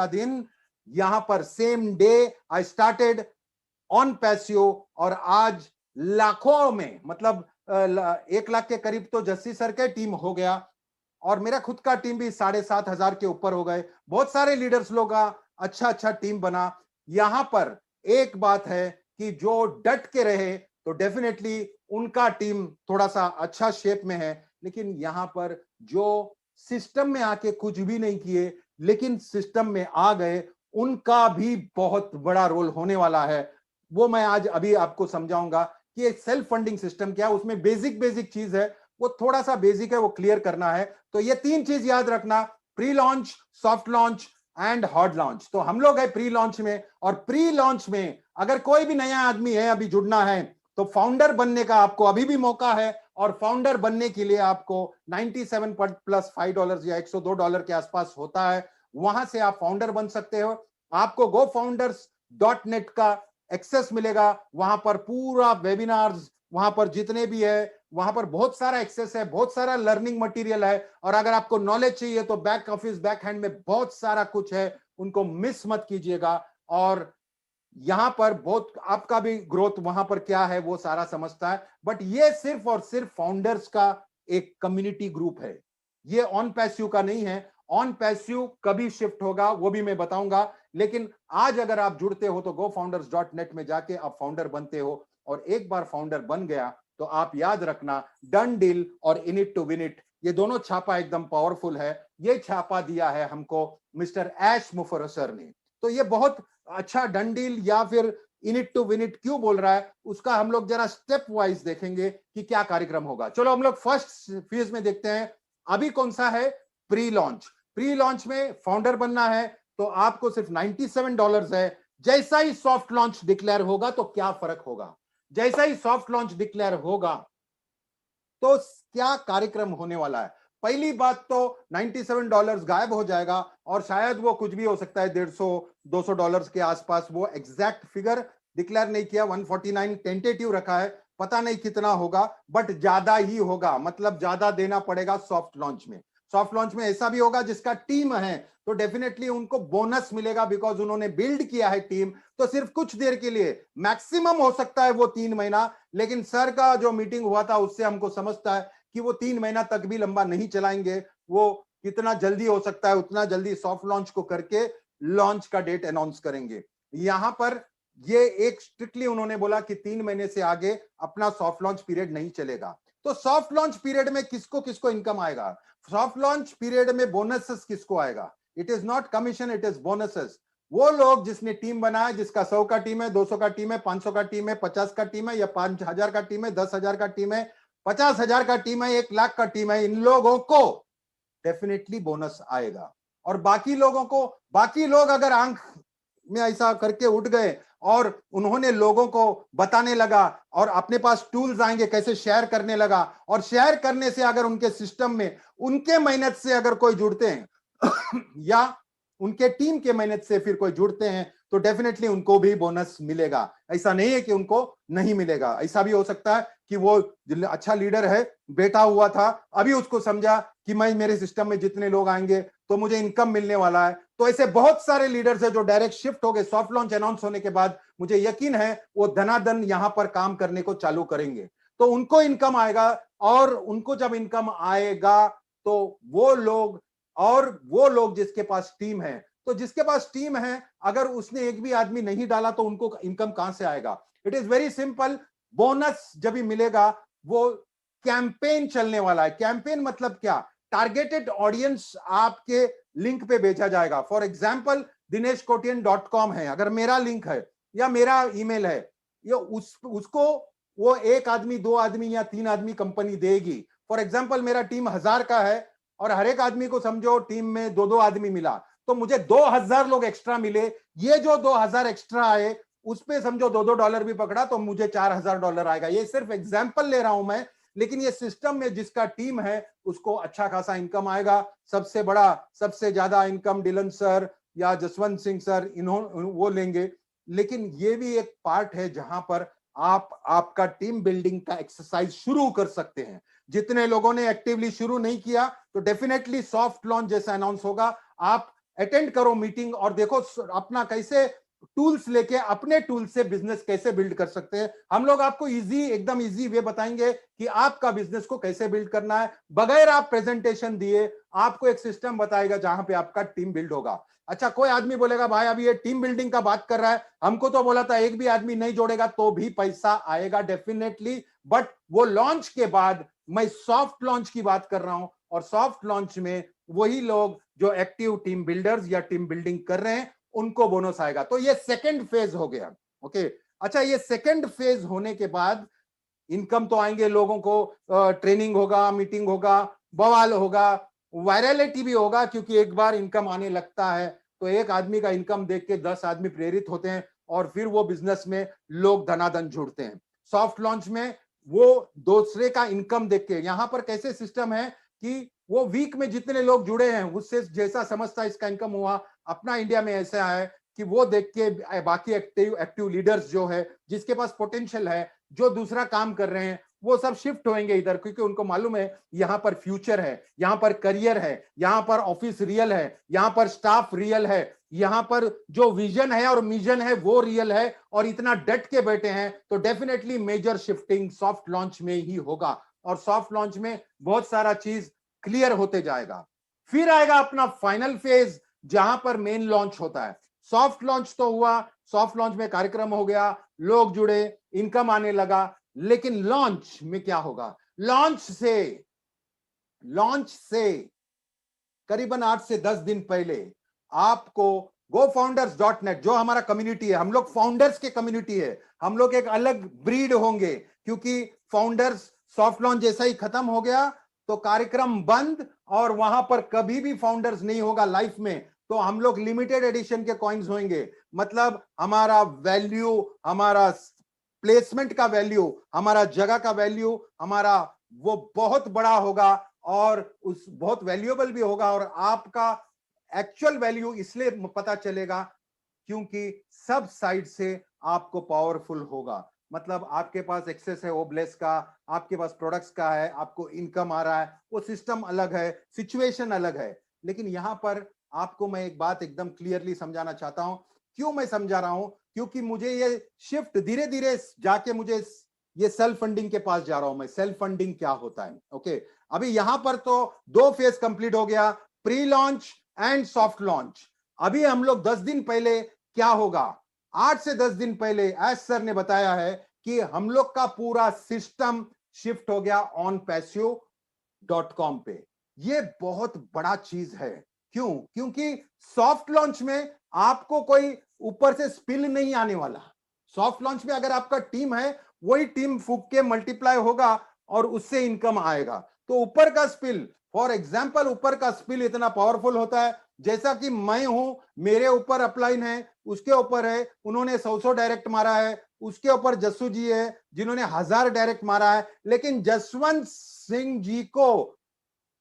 दिन यहां पर same day I started on Paseo, और आज लाखों में, मतलब 1 लाख के करीब तो जस्सी सर के टीम हो गया, और मेरा खुद का टीम भी 7,500 के ऊपर हो गए। बहुत सारे लीडर्स लोग का अच्छा टीम बना। यहां पर एक बात है कि जो डट के रहे तो डेफिनेटली उनका टीम थोड़ा सा अच्छा शेप में है। लेकिन यहां पर जो सिस्टम में आके कुछ भी नहीं किए लेकिन सिस्टम में आ गए, उनका भी बहुत बड़ा रोल होने वाला है। वो मैं आज अभी आपको समझाऊंगा कि एक सेल्फ फंडिंग सिस्टम क्या है, उसमें बेसिक बेसिक चीज है, वो थोड़ा सा बेसिक है, वो क्लियर करना है। तो ये तीन चीज याद रखना, pre launch, soft launch and hard launch. तो हम लोग है प्री लॉन्च में, और प्री लॉन्च में अगर कोई भी नया आदमी है अभी जुड़ना है तो फाउंडर बनने का आपको अभी भी मौका है। और फाउंडर बनने के लिए आपको 97 प्लस $5 या $102 के आसपास होता है, वहां से आप फाउंडर बन सकते हो। आपको GoFounders.net का एक्सेस मिलेगा, वहां पर पूरा वेबिनार्स, वहां पर जितने भी है वहां पर बहुत सारा एक्सेस है, बहुत सारा लर्निंग मटेरियल है। और अगर आपको नॉलेज चाहिए तो बैक ऑफिस बैक हैंड में बहुत सारा कुछ है, उनको मिस मत कीजिएगा। और यहां पर बहुत आपका भी ग्रोथ वहां पर क्या है वो सारा समझता है। बट ये सिर्फ और सिर्फ फाउंडर्स का एक कम्युनिटी ग्रुप है, ये ऑन पैसिव का नहीं है। ऑन पैसिव कभी शिफ्ट होगा वो भी मैं बताऊंगा। लेकिन आज अगर आप जुड़ते हो तो GoFounders.net में जाके आप फाउंडर बनते हो, और एक बार फाउंडर बन गया तो आप याद रखना, डन डील और in it to win it, ये दोनों छापा एकदम पावरफुल है। ये छापा दिया है हमको मिस्टर ऐश मुफर्रसर ने। तो ये बहुत अच्छा डन डील या फिर in it to win it क्यों बोल रहा है, उसका हम लोग जरा स्टेप वाइज देखेंगे कि क्या कार्यक्रम होगा। चलो हम लोग फर्स्ट फेज में देखते हैं। अभी कौन सा है, प्री लॉन्च। प्री लॉन्च में फाउंडर बनना है तो आपको सिर्फ $97 है। जैसा ही सॉफ्ट लॉन्च डिक्लेयर होगा तो क्या फर्क होगा, जैसा ही सॉफ्ट लॉन्च डिक्लेयर होगा तो क्या कार्यक्रम होने वाला है। पहली बात तो $97 गायब हो जाएगा, और शायद वो कुछ भी हो सकता है, $150-200 के आसपास। वो एग्जैक्ट फिगर डिक्लेयर नहीं किया, 149 टेंटेटिव रखा है, पता नहीं कितना होगा, बट ज्यादा ही होगा, मतलब ज्यादा देना पड़ेगा सॉफ्ट लॉन्च में। सॉफ्ट लॉन्च में ऐसा भी होगा जिसका टीम है तो डेफिनेटली उनको बोनस मिलेगा, बिकॉज उन्होंने बिल्ड किया है टीम। तो सिर्फ कुछ देर के लिए, मैक्सिमम हो सकता है वो 3 महीना, लेकिन सर का जो मीटिंग हुआ था उससे हमको समझता है कि वो 3 महीना तक भी लंबा नहीं चलाएंगे। वो कितना जल्दी हो सकता है उतना जल्दी सॉफ्ट लॉन्च को करके लॉन्च का डेट अनाउंस करेंगे। यहां पर ये एक स्ट्रिक्टली उन्होंने बोला कि 3 महीने से आगे अपना सॉफ्ट लॉन्च पीरियड नहीं चलेगा। तो सॉफ्ट लॉन्च पीरियड में किसको किसको इनकम आएगा, सॉफ्ट लॉन्च पीरियड में बोनसेस किसको आएगा, it is not commission, it is bonuses. वो लोग जिसने टीम बनाया, जिसका 100 का टीम है, 200 का टीम है, 500 का टीम है, 50 का टीम है, या 5,000 का टीम है, 10,000 का टीम है, 50,000 का टीम है, 1 लाख का टीम है, इन लोगों को डेफिनेटली बोनस आएगा। और बाकी लोगों को, बाकी लोग अगर आंख में ऐसा करके उठ गए और उन्होंने लोगों को बताने लगा, और अपने पास टूल्स आएंगे कैसे शेयर करने लगा, और शेयर करने से अगर उनके सिस्टम में उनके मेहनत से अगर कोई जुड़ते हैं या उनके टीम के मेहनत से फिर कोई जुड़ते हैं तो डेफिनेटली उनको भी बोनस मिलेगा। ऐसा नहीं है कि उनको नहीं मिलेगा। ऐसा भी हो सकता है कि वो अच्छा लीडर है, बैठा हुआ था, अभी उसको समझा कि मैं मेरे सिस्टम में जितने लोग आएंगे तो मुझे इनकम मिलने वाला है। तो ऐसे बहुत सारे लीडर्स है जो डायरेक्ट शिफ्ट हो गए सॉफ्ट लॉन्च अनाउंस होने के बाद। मुझे यकीन है वो धनाधन यहां पर काम करने को चालू करेंगे, तो उनको इनकम आएगा। और उनको जब इनकम आएगा तो वो लोग जिसके पास टीम है, तो जिसके पास टीम है अगर उसने एक भी आदमी नहीं डाला तो उनको इनकम कहां से आएगा। It is very simple. Bonus जब भी मिलेगा वो कैंपेन चलने वाला है। कैंपेन मतलब क्या, टारगेटेड ऑडियंस आपके लिंक पे भेजा जाएगा। फॉर एग्जाम्पल dineshkotian.com है, अगर मेरा लिंक है या मेरा ईमेल है, या उसको वो 1 आदमी 2 आदमी या 3 आदमी कंपनी देगी। फॉर एग्जाम्पल मेरा टीम 1000 का है और हर एक आदमी को समझो टीम में 2-2 आदमी मिला, तो मुझे 2000 लोग एक्स्ट्रा मिले। ये जो 2000 एक्स्ट्रा आए उस पे समझो $2-2 भी पकड़ा तो मुझे $4000 आएगा। ये सिर्फ एग्जाम्पल ले रहा हूं मैं, लेकिन ये सिस्टम में जिसका टीम है उसको अच्छा खासा इनकम आएगा। सबसे बड़ा, सबसे ज्यादा इनकम डिलन सर या जसवंत सिंह सर वो लेंगे। लेकिन ये भी एक पार्ट है जहां पर आप आपका टीम बिल्डिंग का एक्सरसाइज शुरू कर सकते हैं। जितने लोगों ने एक्टिवली शुरू नहीं किया तो डेफिनेटली सॉफ्ट लॉन्च जैसा अनाउंस होगा, आप अटेंड करो मीटिंग और देखो अपना कैसे टूल्स लेके अपने टूल से बिजनेस कैसे बिल्ड कर सकते हैं। हम लोग आपको इजी, एकदम इजी वे बताएंगे कि आपका बिजनेस को कैसे बिल्ड करना है, बगैर आप प्रेजेंटेशन दिए। आपको एक सिस्टम बताएगा जहां पे आपका टीम बिल्ड होगा। अच्छा, कोई आदमी बोलेगा भाई अभी ये टीम बिल्डिंग का बात कर रहा है, हमको तो बोला था एक भी आदमी नहीं जोड़ेगा तो भी पैसा आएगा डेफिनेटली, बट वो लॉन्च के बाद, मैं सॉफ्ट लॉन्च की बात कर रहा हूं, और सॉफ्ट लॉन्च में वही लोग जो एक्टिव टीम बिल्डर्स या टीम बिल्डिंग कर रहे हैं उनको बोनस आएगा। तो ये सेकंड फेज हो गया। ओके, अच्छा, ये सेकंड फेज होने के बाद इनकम तो आएंगे, लोगों को ट्रेनिंग होगा, मीटिंग होगा, बवाल होगा, वायरलिटी भी होगा, क्योंकि एक बार इनकम आने लगता है तो एक आदमी का इनकम देख के 10 आदमी प्रेरित होते हैं और फिर वो बिजनेस में लोग धनाधन जुड़ते हैं। सॉफ्ट लॉन्च में वो दूसरे का इनकम देख के, यहां पर कैसे सिस्टम है कि वो वीक में जितने लोग जुड़े हैं उससे जैसा समझता है इसका इनकम हुआ, अपना इंडिया में ऐसा है कि वो देख के बाकी एक्टिव एक्टिव लीडर्स जो है, जिसके पास पोटेंशियल है, जो दूसरा काम कर रहे हैं, वो सब शिफ्ट होंगे इधर, क्योंकि उनको मालूम है यहां पर फ्यूचर है, यहां पर करियर है, यहां पर ऑफिस रियल है, यहां पर स्टाफ रियल है, यहां पर जो विजन है और मिशन है वो रियल है, और इतना डट के बैठे हैं, तो definitely major shifting soft launch में ही होगा। और सॉफ्ट लॉन्च में बहुत सारा चीज क्लियर होते जाएगा। फिर आएगा अपना फाइनल फेज जहां पर मेन लॉन्च होता है। सॉफ्ट लॉन्च तो हुआ, सॉफ्ट लॉन्च में कार्यक्रम हो गया, लोग जुड़े, इनकम आने लगा, लेकिन लॉन्च में क्या होगा? लॉन्च से करीबन 8 से 10 दिन पहले आपको GoFounders.net, जो हमारा कम्युनिटी है, हम लोग फाउंडर्स के कम्युनिटी है, हम लोग एक अलग ब्रीड होंगे, क्योंकि फाउंडर्स सॉफ्ट लॉन्च जैसा ही खत्म हो गया तो कार्यक्रम बंद, और वहां पर कभी भी फाउंडर्स नहीं होगा लाइफ में। तो हम लोग लिमिटेड एडिशन के कॉइन्स होंगे, मतलब हमारा वैल्यू, हमारा प्लेसमेंट का वैल्यू, हमारा जगह का वैल्यू, हमारा वो बहुत बड़ा होगा और उस बहुत वैल्यूएबल भी होगा, और आपका एक्चुअल वैल्यू इसलिए पता चलेगा क्योंकि सब साइड से आपको पावरफुल होगा। मतलब आपके पास एक्सेस है ओब्लेस का, आपके पास प्रोडक्ट्स का है, आपको इनकम आ रहा है, वो सिस्टम अलग है, सिचुएशन अलग है। लेकिन यहां पर आपको मैं एक बात एकदम क्लियरली समझाना चाहता हूं। क्यों मैं समझा रहा हूं? क्योंकि मुझे ये शिफ्ट धीरे धीरे जाके मुझे ये सेल्फ फंडिंग के पास जा रहा हूं मैं। सेल्फ फंडिंग क्या होता है? ओके, अभी यहां पर तो 2 फेज कंप्लीट हो गया, pre launch and soft launch. अभी हम लोग 10 दिन पहले क्या होगा? 8 से 10 दिन पहले एज सर ने बताया है कि हम लोग का पूरा सिस्टम शिफ्ट हो गया onpassio.com पे। ये बहुत बड़ा चीज है। क्यों? क्योंकि सॉफ्ट लॉन्च में आपको कोई ऊपर से स्पिल नहीं आने वाला। सॉफ्ट लॉन्च में अगर आपका टीम है, वही टीम फूक के मल्टीप्लाई होगा और उससे इनकम आएगा। तो ऊपर का स्पिल, फॉर एग्जाम्पल, ऊपर का स्पिल इतना पावरफुल होता है, जैसा कि मैं हूं, मेरे ऊपर अपलाइन है, उसके ऊपर है, उन्होंने 100 डायरेक्ट मारा है, उसके ऊपर जस्सू जी है जिन्होंने 1000 डायरेक्ट मारा है, लेकिन जसवंत सिंह जी को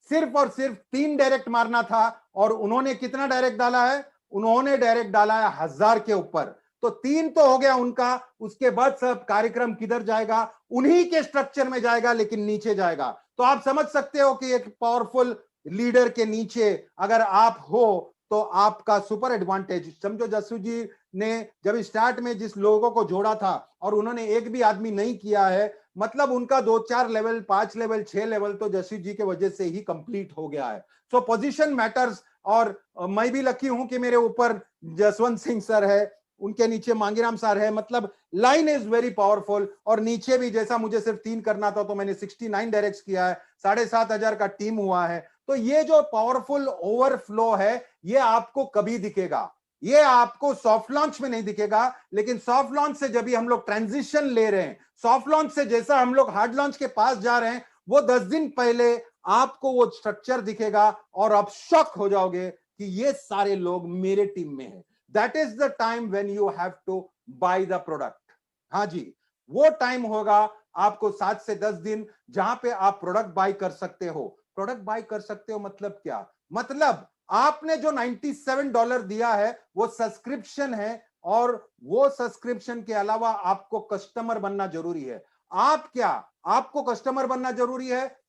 सिर्फ और सिर्फ 3 डायरेक्ट मारना था, और उन्होंने कितना डायरेक्ट डाला है? उन्होंने डायरेक्ट डाला है 1000 के ऊपर। तो 3 तो हो गया उनका। उसके बाद सब कार्यक्रम किधर जाएगा? उन्हीं के स्ट्रक्चर में जाएगा, लेकिन नीचे जाएगा। तो आप समझ सकते हो कि एक पावरफुल लीडर के नीचे अगर आप हो तो आपका सुपर एडवांटेज समझो। जस्सू जी ने जब स्टार्ट में जिस लोगों को जोड़ा था और उन्होंने एक भी आदमी नहीं किया है, मतलब उनका 2-4 लेवल, 5 लेवल, 6 लेवल तो जस्सू जी के वजह से ही कंप्लीट हो गया है। सो पोजीशन मैटर्स। और मैं भी लकी हूं कि मेरे ऊपर जसवंत सिंह सर है, उनके नीचे मांगीराम सर है, मतलब लाइन इज वेरी पावरफुल। और नीचे भी जैसा मुझे सिर्फ 3 करना था तो मैंने 69 डायरेक्ट किया है, 7,500 का टीम हुआ है। तो ये जो पावरफुल ओवरफ्लो है, ये आपको कभी दिखेगा? ये आपको सॉफ्ट लॉन्च में नहीं दिखेगा, लेकिन सॉफ्ट लॉन्च से जब भी हम लोग ट्रांजिशन ले रहे हैं, सॉफ्ट लॉन्च से जैसा हम लोग हार्ड लॉन्च के पास जा रहे हैं, वो 10 दिन पहले आपको वो स्ट्रक्चर दिखेगा और आप शॉक हो जाओगे कि ये सारे लोग मेरे टीम में हैं। That is the time when you have to buy the product. हाँ जी, वो टाइम होगा आपको 7 से 10 दिन जहां पे आप प्रोडक्ट बाय कर सकते हो। प्रोडक्ट बाय कर सकते हो मतलब क्या? मतलब आपने जो $97 दिया है वो सब्सक्रिप्शन है, और वो सब्सक्रिप्शन के अलावा आपको कस्टमर बनना जरूरी है। आप क्या? आपको कस्टमर बनना जरूरी है,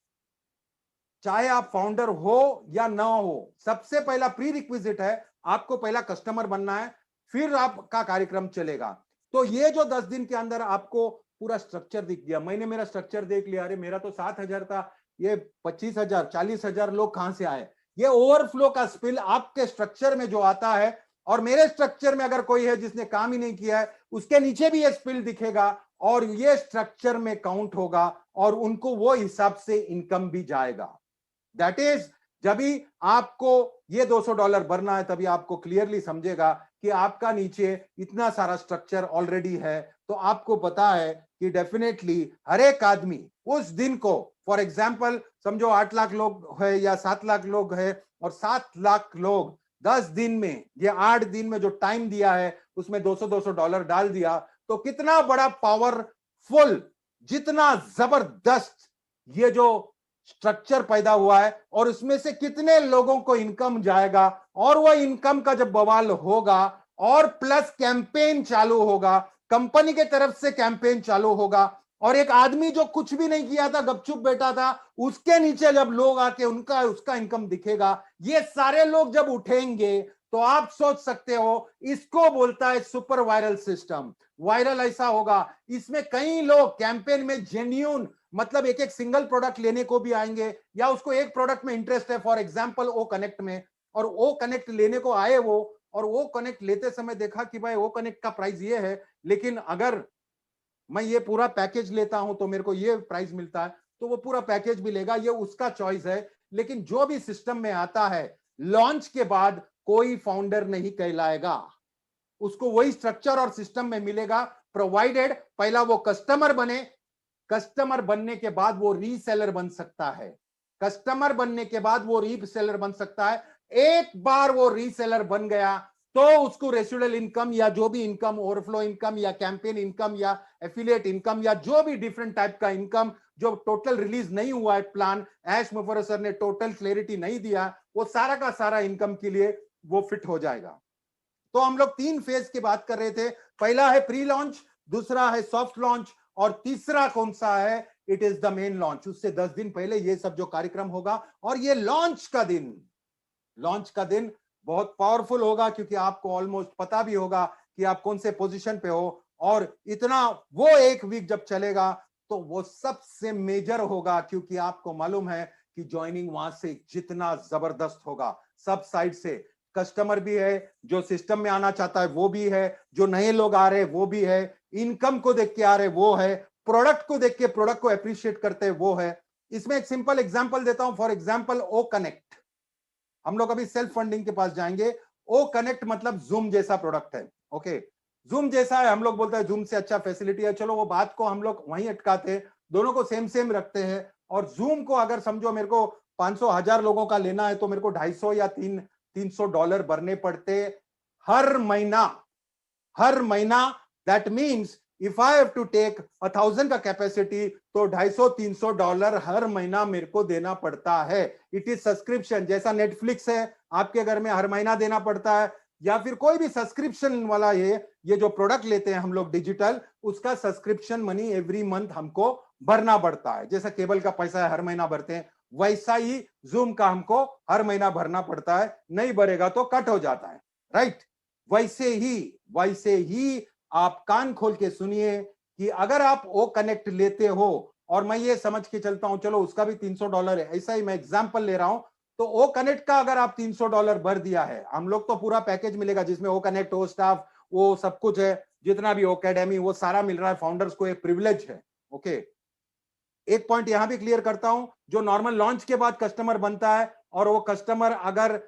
चाहे आप फाउंडर हो या ना हो। सबसे पहला प्री रिक्विजिट है, आपको पहला कस्टमर बनना है। फिर आपका कार्यक्रम चलेगा। तो ये जो 10 दिन के अंदर आपको पूरा स्ट्रक्चर दिख गया, मैंने मेरा स्ट्रक्चर देख लिया, अरे मेरा तो 7,000 था, ये 25,000 40,000 लोग कहां से आए। ये ओवरफ्लो का स्पिल आपके स्ट्रक्चर में जो आता है, और मेरे स्ट्रक्चर में अगर कोई है जिसने काम ही नहीं किया है, उसके नीचे भी ये स्पिल दिखेगा और ये स्ट्रक्चर में काउंट होगा और उनको वो हिसाब से इनकम भी जाएगा। दैट इज, जब भी आपको ये $200 भरना है तभी आपको क्लियरली समझेगा कि आपका नीचे इतना सारा स्ट्रक्चर ऑलरेडी है। तो आपको पता है कि डेफिनेटली हर एक आदमी उस दिन को, फॉर एग्जांपल समझो 8 लाख लोग है या 7 लाख लोग है, और 7 लाख लोग 10 दिन में, ये 8 दिन में जो टाइम दिया है उसमें $200 डाल दिया, तो कितना बड़ा पावरफुल, जितना जबरदस्त ये जो स्ट्रक्चर पैदा हुआ है, और उसमें से कितने लोगों को इनकम जाएगा, और वह इनकम का जब बवाल होगा और प्लस कैंपेन चालू होगा, कंपनी के तरफ से कैंपेन चालू होगा, और एक आदमी जो कुछ भी नहीं किया था, गपचुप बैठा था, उसके नीचे जब लोग आके उसका इनकम दिखेगा, ये सारे लोग जब उठेंगे, तो आप सोच सकते हो, इसको बोलता है सुपर वायरल सिस्टम। वायरल ऐसा होगा, इसमें कई लोग कैंपेन में जेन्यून, मतलब एक एक सिंगल प्रोडक्ट लेने को भी आएंगे, या उसको एक प्रोडक्ट में इंटरेस्ट है, फॉर एग्जांपल ओ कनेक्ट में, और ओ कनेक्ट लेने को आए वो, और वो कनेक्ट लेते समय देखा कि भाई ओ कनेक्ट का प्राइस ये है, लेकिन अगर मैं ये पूरा पैकेज लेता हूं तो मेरे को ये प्राइस मिलता है, तो वो पूरा पैकेज भी लेगा, ये उसका चॉइस है। लेकिन जो भी सिस्टम में आता है, लॉन्च के बाद कोई फाउंडर नहीं कहलाएगा, उसको वही स्ट्रक्चर और सिस्टम में मिलेगा, प्रोवाइडेड पहला वो कस्टमर बने। कस्टमर बनने के बाद वो रीसेलर बन सकता है, कस्टमर बनने के बाद वो रीसेलर बन सकता है। एक बार वो रीसेलर बन गया तो उसको रेसिडुअल इनकम या जो भी इनकम, ओवरफ्लो इनकम या कैंपेन इनकम या एफिलिएट इनकम या जो भी डिफरेंट टाइप का इनकम, जो टोटल रिलीज नहीं हुआ है प्लान, ऐश मुफर्रर सर ने टोटल क्लैरिटी नहीं दिया, वो सारा का सारा इनकम के लिए वो फिट हो जाएगा। तो हम लोग 3 फेज की बात कर रहे थे, पहला है प्री लॉन्च, दूसरा है सॉफ्ट लॉन्च, और तीसरा कौन सा है, it is the main launch. उससे 10 दिन पहले ये सब जो कार्यक्रम होगा, और ये लॉन्च का दिन बहुत पावरफुल होगा, क्योंकि आपको ऑलमोस्ट पता भी होगा कि आप कौन से पोजीशन पे हो, और इतना वो एक वीक जब चलेगा तो वो सबसे मेजर होगा, क्योंकि आपको मालूम है कि ज्वाइनिंग वहां से जितना जबरदस्त होगा, सब साइड से कस्टमर भी है, जो सिस्टम में आना चाहता है वो भी है, जो नए लोग आ रहे हैं वो भी है, इनकम को देख के आ रहे वो है, प्रोडक्ट को देख के प्रोडक्ट को अप्रिशिएट करते हैं वो है। इसमें एक सिंपल एग्जांपल देता हूं, फॉर एग्जांपल ओ कनेक्ट, हम लोग अभी सेल्फ फंडिंग के पास जाएंगे। ओ कनेक्ट मतलब जूम जैसा प्रोडक्ट है, ओके, जूम जैसा है, हम लोग बोलते हैं जूम से अच्छा फैसिलिटी है, चलो वो बात को हम लोग वहीं अटकाते हैं, दोनों को सेम सेम रखते हैं। और जूम को अगर समझो मेरे को 500,000 लोगों का लेना है, तो मेरे को 250 या $300 भरने पड़ते हर महीना। That means if I have to take 1,000 का कैपेसिटी, तो $250-300 हर महीना मेरे को देना पड़ता है। इट इज सब्सक्रिप्शन, जैसा नेटफ्लिक्स है आपके घर में हर महीना देना पड़ता है, या फिर कोई भी सब्सक्रिप्शन वाला ये जो प्रोडक्ट लेते हैं हम लोग डिजिटल, उसका सब्सक्रिप्शन मनी एवरी मंथ हमको भरना पड़ता है। जैसा केबल का पैसा है हर महीना भरते हैं, वैसा ही जूम का हमको हर महीना भरना पड़ता है, नहीं भरेगा तो कट हो जाता है, राइट। वैसे ही आप कान खोल के सुनिए कि अगर आप ओ कनेक्ट लेते हो, और मैं ये समझ के चलता हूं चलो उसका भी $300 है, ऐसा ही मैं एग्जांपल ले रहा हूं, तो ओ कनेक्ट का अगर आप $300 भर दिया है, हम लोग तो पूरा पैकेज मिलेगा जिसमें ओ कनेक्ट, ओ स्टाफ, वो सब कुछ है, जितना भी एकेडमी वो सारा मिल रहा है, फाउंडर्स को एक प्रिविलेज है, ओके। एक पॉइंट यहां भी क्लियर करता हूं, जो नॉर्मल लॉन्च के बाद कस्टमर बनता है, और वो कस्टमर अगर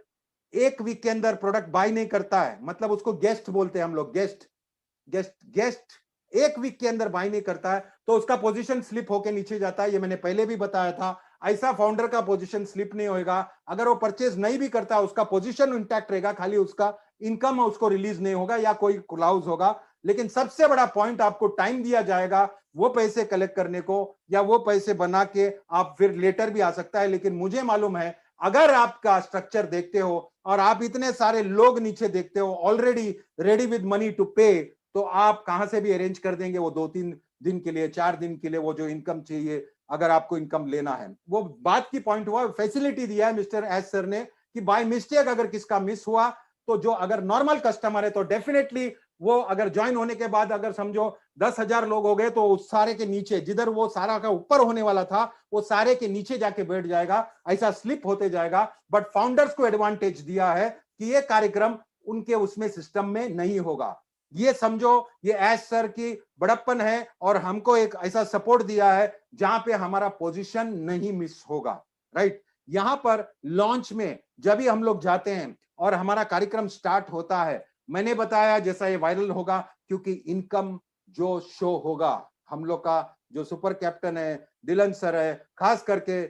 एक वीक के अंदर प्रोडक्ट बाय नहीं करता है, मतलब उसको गेस्ट बोलते हैं हम लोग, गेस्ट एक वीक के अंदर बाय नहीं करता है, तो उसका पोजीशन स्लिप होके नीचे जाता है। ये मैंने पहले भी बताया था, ऐसा फाउंडर का पोजीशन स्लिप नहीं होगा। अगर वो परचेज नहीं भी करता, उसका पोजीशन इंटैक्ट रहेगा, खाली उसका इनकम उसको रिलीज नहीं होगा या कोई क्लाउज होगा। लेकिन सबसे बड़ा पॉइंट, आपको टाइम दिया जाएगा वो पैसे कलेक्ट करने को, या वो पैसे बना के आप फिर लेटर भी आ सकता है। लेकिन मुझे मालूम है, अगर आपका स्ट्रक्चर देखते हो और आप इतने सारे लोग नीचे देखते हो already ready with money to pay, तो आप कहां से भी अरेंज कर देंगे वो 2-3 दिन के लिए, 4 दिन के लिए, वो जो इनकम चाहिए, अगर आपको इनकम लेना है। वो बात की पॉइंट हुआ, फैसिलिटी दिया है मिस्टर एस सर ने कि बाय मिस्टेक अगर किसका मिस हुआ तो जो अगर नॉर्मल कस्टमर है तो डेफिनेटली वो अगर ज्वाइन होने के बाद अगर समझो 10,000 लोग हो गए तो उस सारे के नीचे जिधर वो सारा का ऊपर होने वाला था वो सारे के नीचे जाके बैठ जाएगा, ऐसा स्लिप होते जाएगा। बट फाउंडर्स को एडवांटेज दिया है कि ये कार्यक्रम उनके उसमें सिस्टम में नहीं होगा। ये समझो ये एस सर की बड़प्पन है और हमको एक ऐसा सपोर्ट दिया है जहां पे हमारा पोजीशन नहीं मिस होगा, राइट। यहां पर लॉन्च में जब भी हम लोग जाते हैं और हमारा कार्यक्रम स्टार्ट होता है, मैंने बताया जैसा ये वायरल होगा क्योंकि इनकम जो शो होगा, हम लोग का जो सुपर कैप्टन है दिलन सर है, खास करके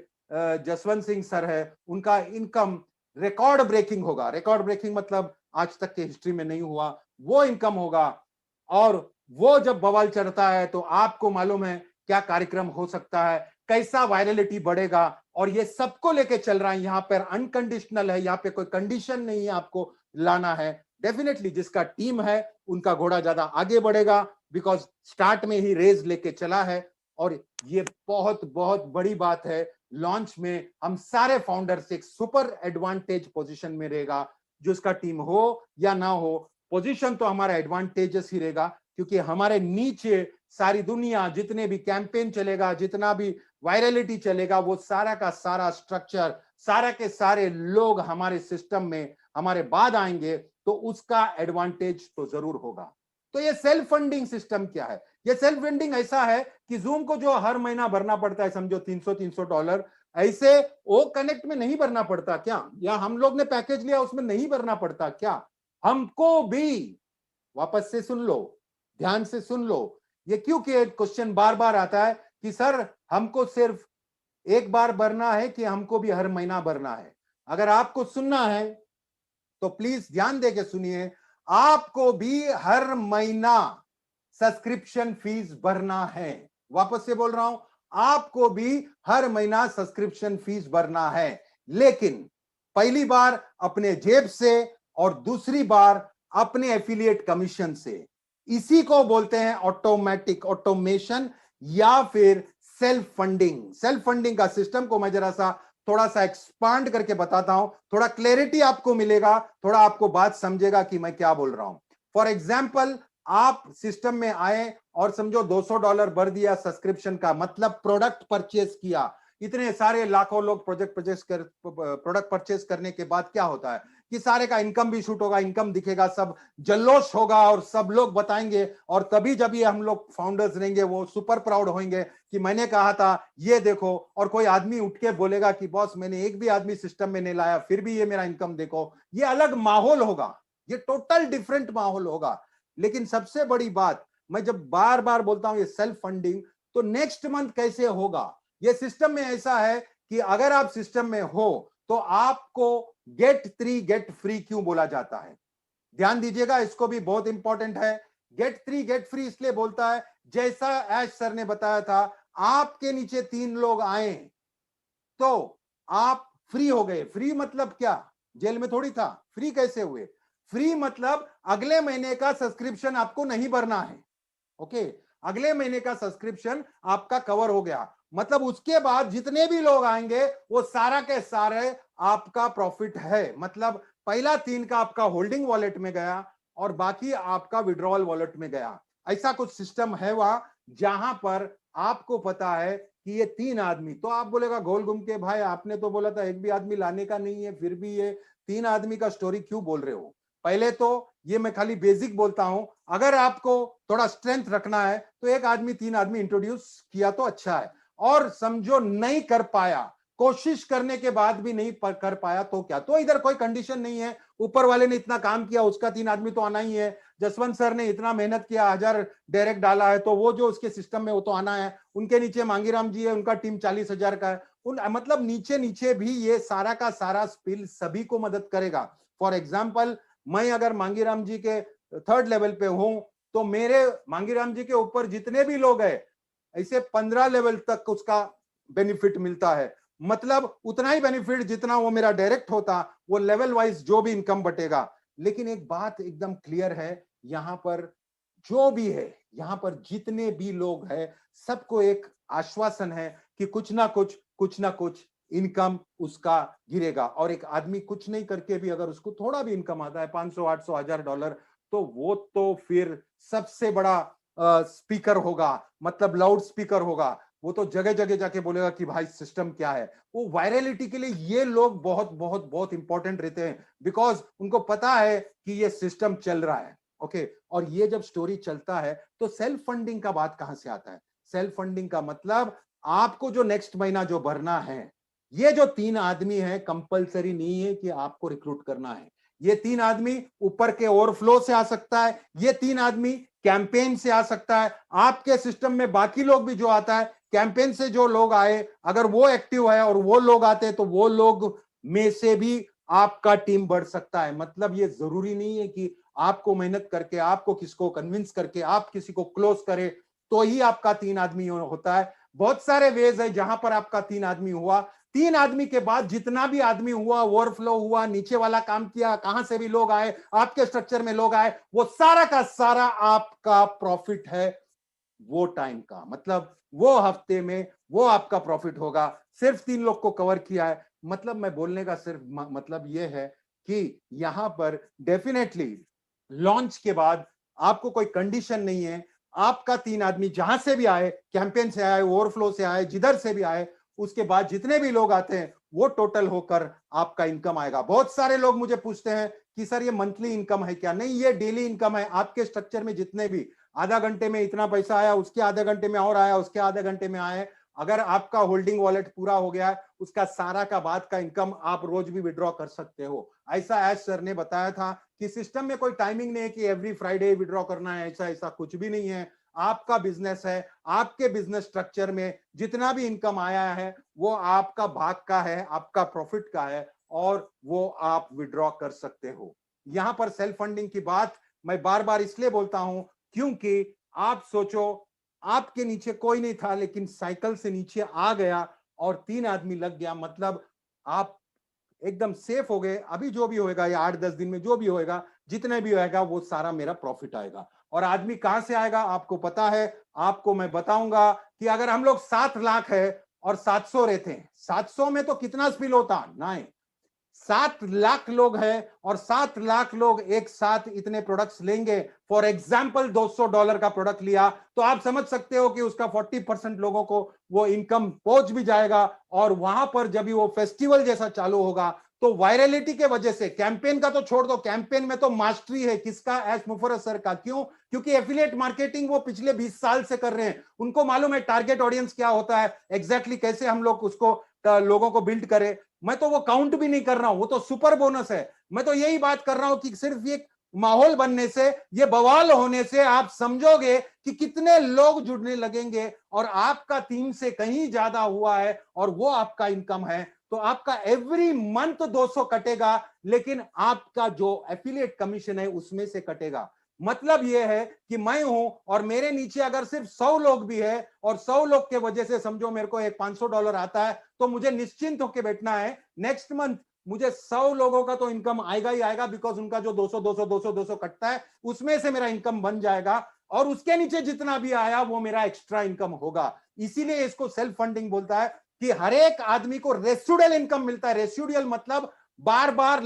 जसवंत सिंह सर है, उनका इनकम रिकॉर्ड ब्रेकिंग होगा। रिकॉर्ड ब्रेकिंग मतलब आज तक के हिस्ट्री में नहीं हुआ वो इनकम होगा। और वो जब बवाल चढ़ता है तो आपको मालूम है क्या कार्यक्रम हो सकता है, कैसा वायरलिटी बढ़ेगा। और ये सबको लेके चल रहा है, यहाँ पर अनकंडीशनल है, यहाँ पे कोई कंडीशन नहीं है आपको लाना है। डेफिनेटली जिसका टीम है उनका घोड़ा ज्यादा आगे बढ़ेगा बिकॉज स्टार्ट में ही रेस लेके चला है। और ये बहुत बहुत बड़ी बात है, लॉन्च में हम सारे फाउंडर्स एक सुपर एडवांटेज पोजीशन में रहेगा। जो उसका टीम हो या ना हो, पोजीशन तो हमारा एडवांटेजेस ही रहेगा क्योंकि हमारे नीचे सारी दुनिया जितने भी कैंपेन चलेगा, जितना भी वायरलिटी चलेगा, वो सारा का सारा स्ट्रक्चर, सारा के सारे लोग हमारे सिस्टम में हमारे बाद आएंगे तो उसका एडवांटेज तो जरूर होगा। तो ये सेल्फ फंडिंग सिस्टम क्या है? ये सेल्फ फंडिंग ऐसा है कि जूम को जो हर महीना भरना पड़ता है, समझो $300 ऐसे वो कनेक्ट में नहीं भरना पड़ता क्या? या हम लोग ने पैकेज लिया उसमें नहीं भरना पड़ता क्या? हमको भी, वापस से सुन लो, ध्यान से सुन लो, ये क्योंकि क्वेश्चन बार बार आता है कि सर हमको सिर्फ एक बार भरना है कि हमको भी हर महीना भरना है। अगर आपको सुनना है तो प्लीज ध्यान देके सुनिए, आपको भी हर महीना सब्सक्रिप्शन फीस भरना है। वापस से बोल रहा हूं, आपको भी हर महीना सब्सक्रिप्शन फीस भरना है, लेकिन पहली बार अपने जेब से और दूसरी बार अपने एफिलिएट कमीशन से। इसी को बोलते हैं ऑटोमेटिक ऑटोमेशन या फिर सेल्फ फंडिंग। सेल्फ फंडिंग का सिस्टम को मैं जरा सा थोड़ा सा एक्सपांड करके बताता हूं, थोड़ा क्लैरिटी आपको मिलेगा, थोड़ा आपको बात समझेगा कि मैं क्या बोल रहा हूं। फॉर एग्जाम्पल, आप सिस्टम में आए और समझो $200 भर दिया सब्सक्रिप्शन का, मतलब प्रोडक्ट परचेस किया। इतने सारे लाखों लोग प्रोडक्ट परचेस करने के बाद क्या होता है कि सारे का इनकम भी शूट होगा, इनकम दिखेगा, सब जल्लोष होगा और सब लोग बताएंगे। और तभी जब ये हम लोग फाउंडर्स रहेंगे वो सुपर प्राउड होंगे कि मैंने कहा था ये देखो। और कोई आदमी उठ के बोलेगा कि बॉस मैंने एक भी आदमी सिस्टम में नहीं लाया फिर भी ये मेरा इनकम देखो। ये अलग माहौल होगा, ये टोटल डिफरेंट माहौल होगा। लेकिन सबसे बड़ी बात, मैं जब बार बार बोलता हूं ये सेल्फ फंडिंग, तो नेक्स्ट मंथ कैसे होगा? ये सिस्टम में ऐसा है कि अगर आप सिस्टम में हो तो आपको गेट 3 गेट फ्री क्यों बोला जाता है? ध्यान दीजिएगा, इसको भी बहुत इंपॉर्टेंट है। गेट 3 गेट फ्री इसलिए बोलता है, जैसा एश सर ने बताया था, आपके नीचे 3 लोग आए तो आप फ्री हो गए। फ्री मतलब क्या? जेल में थोड़ी था। फ्री कैसे हुए? फ्री मतलब अगले महीने का सब्सक्रिप्शन आपको नहीं भरना है। ओके, अगले महीने का सब्सक्रिप्शन आपका कवर हो गया, मतलब उसके बाद जितने भी लोग आएंगे वो सारा के सारे आपका प्रॉफिट है। मतलब पहला 3 का आपका होल्डिंग वॉलेट में गया और बाकी आपका विड्रॉल वॉलेट में गया। ऐसा कुछ सिस्टम है वहां जहां पर आपको पता है कि ये 3 आदमी, तो आप बोलेगा गोल घूम के भाई आपने तो बोला था एक भी आदमी लाने का नहीं है, फिर भी ये 3 आदमी का स्टोरी क्यों बोल रहे हो? पहले तो ये मैं खाली बेसिक बोलता हूं, अगर आपको थोड़ा स्ट्रेंथ रखना है तो एक आदमी 3 आदमी इंट्रोड्यूस किया तो अच्छा है। और समझो नहीं कर पाया, कोशिश करने के बाद भी नहीं कर पाया तो क्या? तो इधर कोई कंडीशन नहीं है, ऊपर वाले ने इतना काम किया, उसका 3 आदमी तो आना ही है। जसवंत सर ने इतना मेहनत किया, 1000 डायरेक्ट डाला है, तो वो जो उसके सिस्टम में वो तो आना है। उनके नीचे मांगीराम जी है, उनका टीम 40,000 का है। उन मतलब नीचे नीचे भी ये सारा का सारा स्पिल सभी को मदद करेगा। फॉर एग्जाम्पल, मैं अगर मांगीराम जी के 3rd लेवल पे हूं तो मेरे मांगीराम जी के ऊपर जितने भी लोग हैं ऐसे 15 लेवल तक उसका बेनिफिट मिलता है। मतलब उतना ही बेनिफिट जितना वो मेरा डायरेक्ट होता, वो लेवल वाइज जो भी इनकम बटेगा। लेकिन एक बात एकदम क्लियर है, यहां पर जो भी है, यहां पर जितने भी लोग हैं, सबको एक आश्वासन है कि कुछ ना कुछ इनकम उसका गिरेगा। और एक आदमी कुछ नहीं करके भी अगर उसको थोड़ा भी इनकम आता है, 500, 800, $1000, तो वो तो फिर सबसे बड़ा स्पीकर होगा, मतलब लाउड स्पीकर होगा। वो तो जगह जगह जाके बोलेगा कि भाई सिस्टम क्या है। वो वायरलिटी के लिए ये लोग बहुत बहुत बहुत इंपॉर्टेंट रहते हैं, बिकॉज उनको पता है कि ये सिस्टम चल रहा है। ओके, और ये जब स्टोरी चलता है तो सेल्फ फंडिंग का बात कहां से आता है? सेल्फ फंडिंग का मतलब आपको जो नेक्स्ट महीना जो भरना है, ये जो 3 आदमी है, कंपलसरी नहीं है कि आपको रिक्रूट करना है। ये 3 आदमी ऊपर के ओवरफ्लो से आ सकता है, ये 3 आदमी कैंपेन से आ सकता है। आपके सिस्टम में बाकी लोग भी जो आता है कैंपेन से, जो लोग आए, अगर वो एक्टिव है और वो लोग आते हैं तो वो लोग में से भी आपका टीम बढ़ सकता है। मतलब ये जरूरी नहीं है कि आपको मेहनत करके, आपको किसको कन्विंस करके, आप किसी को क्लोज करे तो ही आपका 3 आदमी होता है। बहुत सारे वेज है जहां पर आपका 3 आदमी हुआ। 3 आदमी के बाद जितना भी आदमी हुआ, ओवरफ्लो हुआ, नीचे वाला काम किया, कहां से भी लोग आए, आपके स्ट्रक्चर में लोग आए, वो सारा का सारा आपका प्रॉफिट है वो टाइम का। मतलब वो हफ्ते में वो आपका प्रॉफिट होगा। सिर्फ 3 लोग को कवर किया है। मतलब मैं बोलने का सिर्फ मतलब ये है कि यहां पर डेफिनेटली लॉन्च के बाद आपको कोई कंडीशन नहीं है। आपका 3 आदमी जहां से भी आए, कैंपेन से आए, ओवरफ्लो से आए, जिधर से भी आए, उसके बाद जितने भी लोग आते हैं वो टोटल होकर आपका इनकम आएगा। बहुत सारे लोग मुझे पूछते हैं कि सर ये मंथली इनकम है क्या? नहीं, ये डेली इनकम है। आपके स्ट्रक्चर में जितने भी आधा घंटे में इतना पैसा आया, उसके आधे घंटे में और आया, उसके आधे घंटे में आया, अगर आपका होल्डिंग वॉलेट पूरा हो गया, उसका सारा का बाद का इनकम आप रोज भी विड्रॉ कर सकते हो। ऐसा एज सर ने बताया था कि सिस्टम में कोई टाइमिंग नहीं है कि एवरी फ्राइडे विड्रॉ करना है, ऐसा ऐसा कुछ भी नहीं है। आपका बिजनेस है, आपके बिजनेस स्ट्रक्चर में जितना भी इनकम आया है वो आपका भाग का है, आपका प्रॉफिट का है, और वो आप विड्रॉ कर सकते हो। यहां पर सेल्फ फंडिंग की बात मैं बार बार इसलिए बोलता हूं क्योंकि आप सोचो, आपके नीचे कोई नहीं था लेकिन साइकिल से नीचे आ गया और 3 आदमी लग गया, मतलब आप एकदम सेफ हो गए। अभी जो भी होएगा या 8-10 दिन में जो भी होएगा, जितने भी होएगा, वो सारा मेरा प्रॉफिट आएगा। और आदमी कहां से आएगा आपको पता है। आपको मैं बताऊंगा कि अगर हम लोग 7 लाख है और 700 रहते हैं, 700 में तो कितना स्पिल होता नहीं, 7 लाख लोग हैं और 7 लाख लोग एक साथ इतने प्रोडक्ट्स लेंगे। फॉर एग्जाम्पल $200 का प्रोडक्ट लिया तो आप समझ सकते हो कि उसका 40% लोगों को वो इनकम पहुंच भी जाएगा। और वहां पर जब भी वो फेस्टिवल जैसा चालू होगा तो वायरलिटी के वजह से, कैंपेन का तो छोड़ दो, कैंपेन में तो मास्टरी है किसका? एस मुफर्रस सर का। क्यों? क्योंकि एफिलिएट मार्केटिंग वो पिछले 20 साल से कर रहे हैं। उनको मालूम है टारगेट ऑडियंस क्या होता है, एग्जैक्टली कैसे हम लोग उसको लोगों को बिल्ड करें। मैं तो वो काउंट भी नहीं कर रहा हूं, वो तो सुपर बोनस है। मैं तो यही बात कर रहा हूं कि सिर्फ ये माहौल बनने से, ये बवाल होने से आप समझोगे कि कितने लोग जुड़ने लगेंगे और आपका टीम से कहीं ज्यादा हुआ है और वो आपका इनकम है। तो आपका एवरी मंथ 200 कटेगा, लेकिन आपका जो एफिलिएट कमीशन है उसमें से कटेगा। मतलब यह है कि मैं हूं और मेरे नीचे अगर सिर्फ 100 लोग भी है और 100 लोग के वजह से समझो मेरे को एक $500 आता है, तो मुझे निश्चिंत होकर बैठना है। नेक्स्ट मंथ मुझे 100 लोगों का तो इनकम आएगा ही आएगा, बिकॉज उनका जो 200 200 200 200 कटता है उसमें से मेरा इनकम बन जाएगा। और उसके नीचे जितना भी आया वो मेरा एक्स्ट्रा इनकम होगा। इसीलिए इसको सेल्फ फंडिंग बोलता है कि हर एक आदमी को रेसिडुअल इनकम मिलता है। रेसिडुअल मतलब बार बार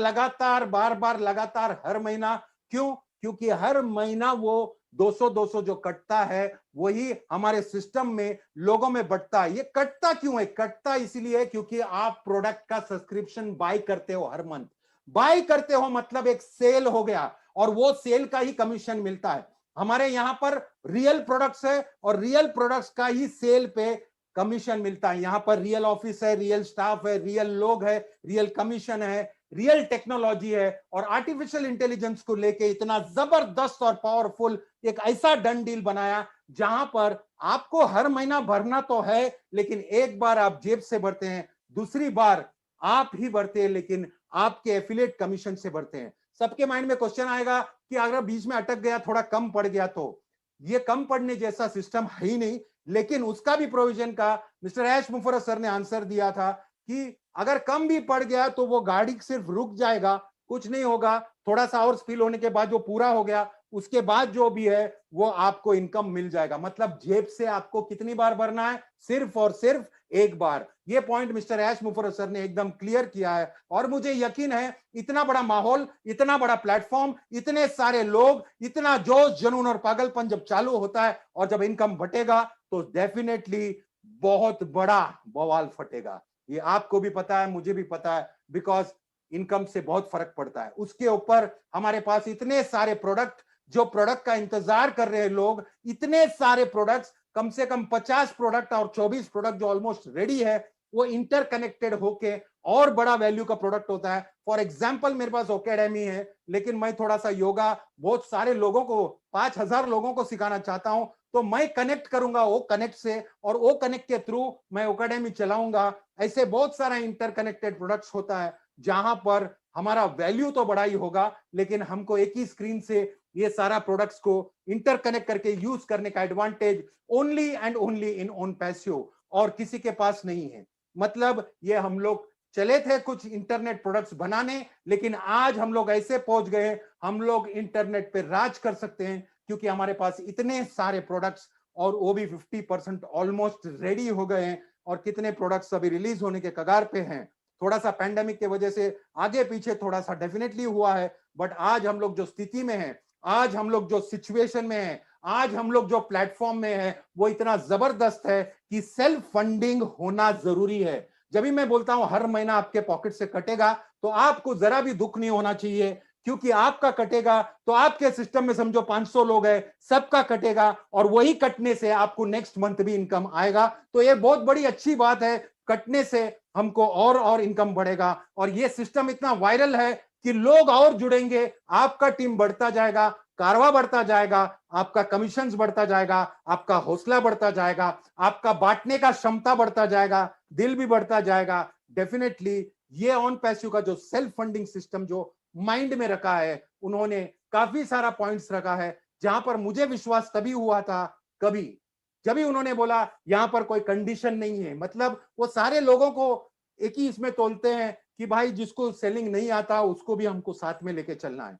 लगातार हर महीना। क्यों? क्योंकि हर महीना वो 200 200 जो कटता है वही हमारे सिस्टम में लोगों में बढ़ता है। ये कटता क्यों है? कटता इसलिए क्योंकि आप प्रोडक्ट का सब्सक्रिप्शन बाय करते हो हर मंथ। बाय करते हो मतलब एक सेल हो गया और वो सेल का ही कमीशन मिलता है। हमारे यहां पर रियल प्रोडक्ट्स है और रियल प्रोडक्ट्स का ही सेल पे कमीशन मिलता है। यहां पर रियल ऑफिस है, रियल स्टाफ है, रियल लोग है, रियल कमीशन है, रियल टेक्नोलॉजी है। और आर्टिफिशियल इंटेलिजेंस को लेके इतना जबरदस्त और पावरफुल एक ऐसा डन डील बनाया जहां पर आपको हर महीना भरना तो है, लेकिन एक बार आप जेब से भरते हैं, दूसरी बार आप ही भरते हैं लेकिन आपके एफिलिएट कमीशन से भरते हैं। सबके माइंड में क्वेश्चन आएगा कि अगर बीच में अटक गया, थोड़ा कम पड़ गया, तो ये कम पड़ने जैसा सिस्टम है ही नहीं। लेकिन उसका भी प्रोविजन का मिस्टर एश मुफर्रस सर ने आंसर दिया था कि अगर कम भी पड़ गया तो वो गाड़ी सिर्फ रुक जाएगा, कुछ नहीं होगा। थोड़ा सा और स्पिल होने के बाद जो पूरा हो गया उसके बाद जो भी है वो आपको इनकम मिल जाएगा। मतलब जेब से आपको कितनी बार भरना है? सिर्फ और सिर्फ एक बार। ये पॉइंट मिस्टर ऐश मुफर्रर सर ने एकदम क्लियर किया है और मुझे यकीन है इतना बड़ा माहौल, इतना बड़ा प्लेटफॉर्म, इतने सारे लोग, इतना जोश, जुनून और पागलपन जब चालू होता है और जब इनकम बटेगा तो डेफिनेटली बहुत बड़ा बवाल फटेगा। ये आपको भी पता है, मुझे भी पता है, बिकॉज इनकम से बहुत फर्क पड़ता है। उसके ऊपर हमारे पास इतने सारे प्रोडक्ट, जो प्रोडक्ट का इंतजार कर रहे हैं लोग, इतने सारे प्रोडक्ट्स, कम से कम 50 प्रोडक्ट और 24 प्रोडक्ट जो ऑलमोस्ट रेडी है, वो इंटरकनेक्टेड होके और बड़ा वैल्यू का प्रोडक्ट होता है। फॉर एग्जाम्पल मेरे पास ओकेडेमी है, लेकिन मैं थोड़ा सा योगा बहुत सारे लोगों को, 5,000 लोगों को सिखाना चाहता हूं, तो मैं कनेक्ट करूंगा वो कनेक्ट से, और वो कनेक्ट के थ्रू मैं ओकेडेमी चलाऊंगा। ऐसे बहुत सारा इंटरकनेक्टेड प्रोडक्ट्स होता है जहां पर हमारा वैल्यू तो बड़ा ही होगा, लेकिन हमको एक ही स्क्रीन से ये सारा प्रोडक्ट्स को इंटरकनेक्ट करके यूज करने का advantage only and only in own Paseo, और किसी के पास नहीं है। मतलब ये हम लोग चले थे कुछ इंटरनेट प्रोडक्ट्स बनाने, लेकिन आज हम लोग ऐसे पहुंच गए, हम लोग इंटरनेट पे राज कर सकते हैं क्योंकि हमारे पास इतने सारे प्रोडक्ट्स, और वो भी 50% ऑलमोस्ट रेडी हो गए हैं, और कितने प्रोडक्ट्स अभी रिलीज होने के कगार पे हैं। थोड़ा सा पैंडेमिक की वजह से आगे पीछे थोड़ा सा डेफिनेटली हुआ है, बट आज हम लोग जो स्थिति में हैं, आज हम लोग जो सिचुएशन में हैं, आज हम लोग जो प्लेटफॉर्म में हैं, वो इतना जबरदस्त है कि सेल्फ फंडिंग होना जरूरी है। जब भी मैं बोलता हूं हर महीना आपके पॉकेट से कटेगा, तो आपको जरा भी दुख नहीं होना चाहिए, क्योंकि आपका कटेगा तो आपके सिस्टम में समझो 500 लोग हैं, सबका कटेगा, और वही कटने से आपको नेक्स्ट मंथ भी इनकम आएगा। तो ये बहुत बड़ी अच्छी बात है, कटने से हमको और इनकम बढ़ेगा, और ये सिस्टम इतना वायरल है कि लोग और जुड़ेंगे, आपका टीम बढ़ता जाएगा, कारवा बढ़ता जाएगा, आपका कमीशंस बढ़ता जाएगा, आपका हौसला बढ़ता जाएगा, आपका बांटने का क्षमता बढ़ता जाएगा, दिल भी बढ़ता जाएगा। डेफिनेटली ये ऑन पैसिव का जो सेल्फ फंडिंग सिस्टम जो माइंड में रखा है, उन्होंने काफी सारा पॉइंट्स रखा है, जहां पर मुझे विश्वास तभी हुआ था कभी जब भी उन्होंने बोला यहां पर कोई कंडीशन नहीं है। मतलब वो सारे लोगों को एक ही इसमें तोलते हैं कि भाई जिसको सेलिंग नहीं आता उसको भी हमको साथ में लेके चलना है।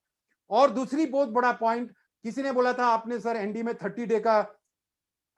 और दूसरी बहुत बड़ा पॉइंट, किसी ने बोला था आपने सर एनडी में 30 डे का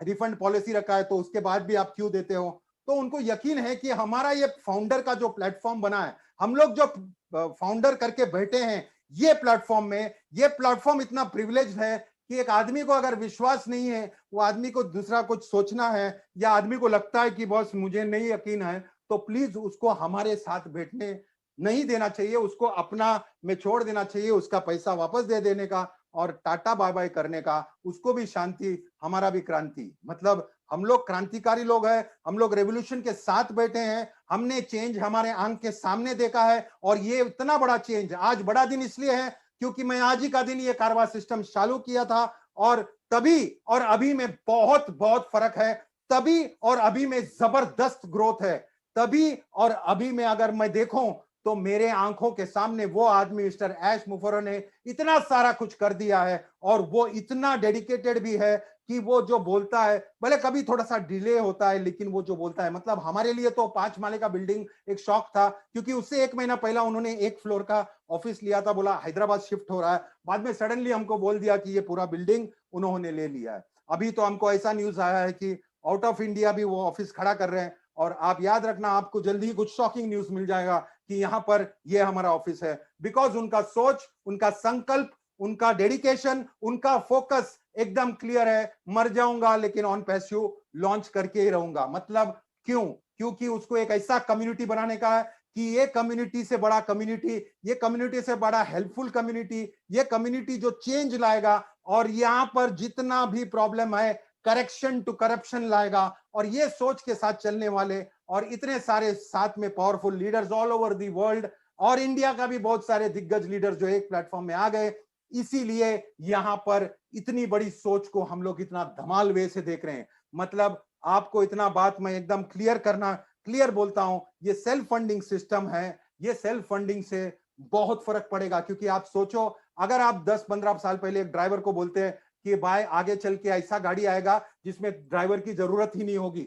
रिफंड पॉलिसी रखा है, तो उसके बाद भी आप क्यों देते हो? तो उनको यकीन है कि हमारा ये फाउंडर का जो प्लेटफॉर्म बना है, हम लोग जो फाउंडर करके बैठे हैं ये प्लेटफॉर्म में, ये प्लेटफॉर्म इतना प्रिविलेज है कि एक आदमी को अगर विश्वास नहीं है, वो आदमी को दूसरा कुछ सोचना है, या आदमी को लगता है कि बॉस मुझे नहीं यकीन है, तो प्लीज उसको हमारे साथ बैठने नहीं देना चाहिए, उसको अपना में छोड़ देना चाहिए, उसका पैसा वापस दे देने का और टाटा बाय बाय करने का। उसको भी शांति, हमारा भी क्रांति। मतलब हम लोग क्रांतिकारी लोग हैं, हम लोग रेवोल्यूशन के साथ बैठे हैं, हमने चेंज हमारे आंख के सामने देखा है, और ये इतना बड़ा चेंज आज बड़ा दिन इसलिए है क्योंकि मैं आज ही का दिन ये कारवा सिस्टम चालू किया था, और तभी और अभी में बहुत बहुत फर्क है। तभी और अभी में जबरदस्त ग्रोथ है। तभी और अभी में अगर मैं देखूं तो मेरे आंखों के सामने वो आदमी मिस्टर ऐश मुफर्रर ने इतना सारा कुछ कर दिया है, और वो इतना डेडिकेटेड भी है कि वो जो बोलता है, भले कभी थोड़ा सा डिले होता है, लेकिन वो जो बोलता है, मतलब हमारे लिए तो 5 माले का बिल्डिंग एक शौक था, क्योंकि उससे 1 महीना पहला उन्होंने 1 फ्लोर का ऑफिस लिया था, बोला हैदराबाद शिफ्ट हो रहा है, बाद में सडनली हमको बोल दिया कि ये पूरा बिल्डिंग उन्होंने ले लिया है। अभी तो हमको ऐसा न्यूज आया है कि आउट ऑफ इंडिया भी वो ऑफिस खड़ा कर रहे हैं, और आप याद रखना आपको जल्दी ही कुछ शॉकिंग न्यूज मिल जाएगा कि यहां पर ये हमारा ऑफिस है। बिकॉज उनका सोच, उनका संकल्प, उनका डेडिकेशन, उनका फोकस एकदम क्लियर है, मर जाऊंगा लेकिन ऑन पैसिव लॉन्च करके ही रहूंगा। मतलब क्यों? क्योंकि उसको एक ऐसा कम्युनिटी बनाने का है कि ये कम्युनिटी से बड़ा कम्युनिटी, ये कम्युनिटी से बड़ा हेल्पफुल कम्युनिटी, ये कम्युनिटी जो चेंज लाएगा, और यहां पर जितना भी प्रॉब्लम है करेक्शन टू करप्शन लाएगा। और ये सोच के साथ चलने वाले और इतने सारे साथ में powerful leaders all over the world, और इंडिया का भी बहुत सारे दिग्गज लीडर जो एक प्लेटफॉर्म में आ गए, इसीलिए यहां पर इतनी बड़ी सोच को हम लोग इतना धमाल वे से देख रहे हैं। मतलब आपको इतना बात मैं एकदम क्लियर बोलता हूं, ये सेल्फ फंडिंग सिस्टम है, ये सेल्फ फंडिंग से बहुत फर्क पड़ेगा। क्योंकि आप सोचो, अगर आप 10-15 साल पहले एक ड्राइवर को बोलते हैं कि भाई आगे चल के ऐसा गाड़ी आएगा जिसमें ड्राइवर की जरूरत ही नहीं होगी,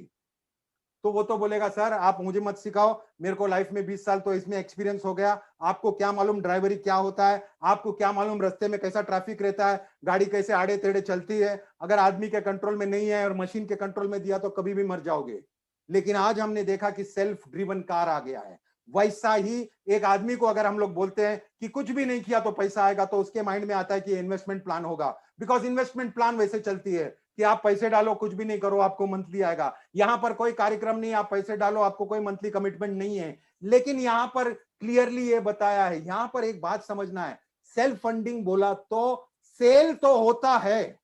तो वो तो बोलेगा सर आप मुझे मत सिखाओ, मेरे को लाइफ में 20 साल तो इसमें एक्सपीरियंस हो गया, आपको क्या मालूम ड्राइवरी क्या होता है, आपको क्या मालूम रास्ते में कैसा ट्रैफिक रहता है, गाड़ी कैसे आड़े टेढ़े चलती है, अगर आदमी के कंट्रोल में नहीं है और मशीन के कंट्रोल में दिया तो कभी भी मर जाओगे। लेकिन आज हमने देखा कि सेल्फ ड्रिवन कार आ गया है। वैसा ही एक आदमी को अगर हम लोग बोलते हैं कि कुछ भी नहीं किया तो पैसा आएगा, तो उसके माइंड में आता है कि इन्वेस्टमेंट प्लान होगा, बिकॉज इन्वेस्टमेंट प्लान वैसे चलती है कि आप पैसे डालो, कुछ भी नहीं करो, आपको मंथली आएगा। यहां पर कोई कार्यक्रम नहीं, आप पैसे डालो, आपको कोई मंथली कमिटमेंट नहीं है। लेकिन यहां पर क्लियरली ये बताया है, यहां पर एक बात समझना है, सेल्फ फंडिंग बोला तो सेल तो होता है,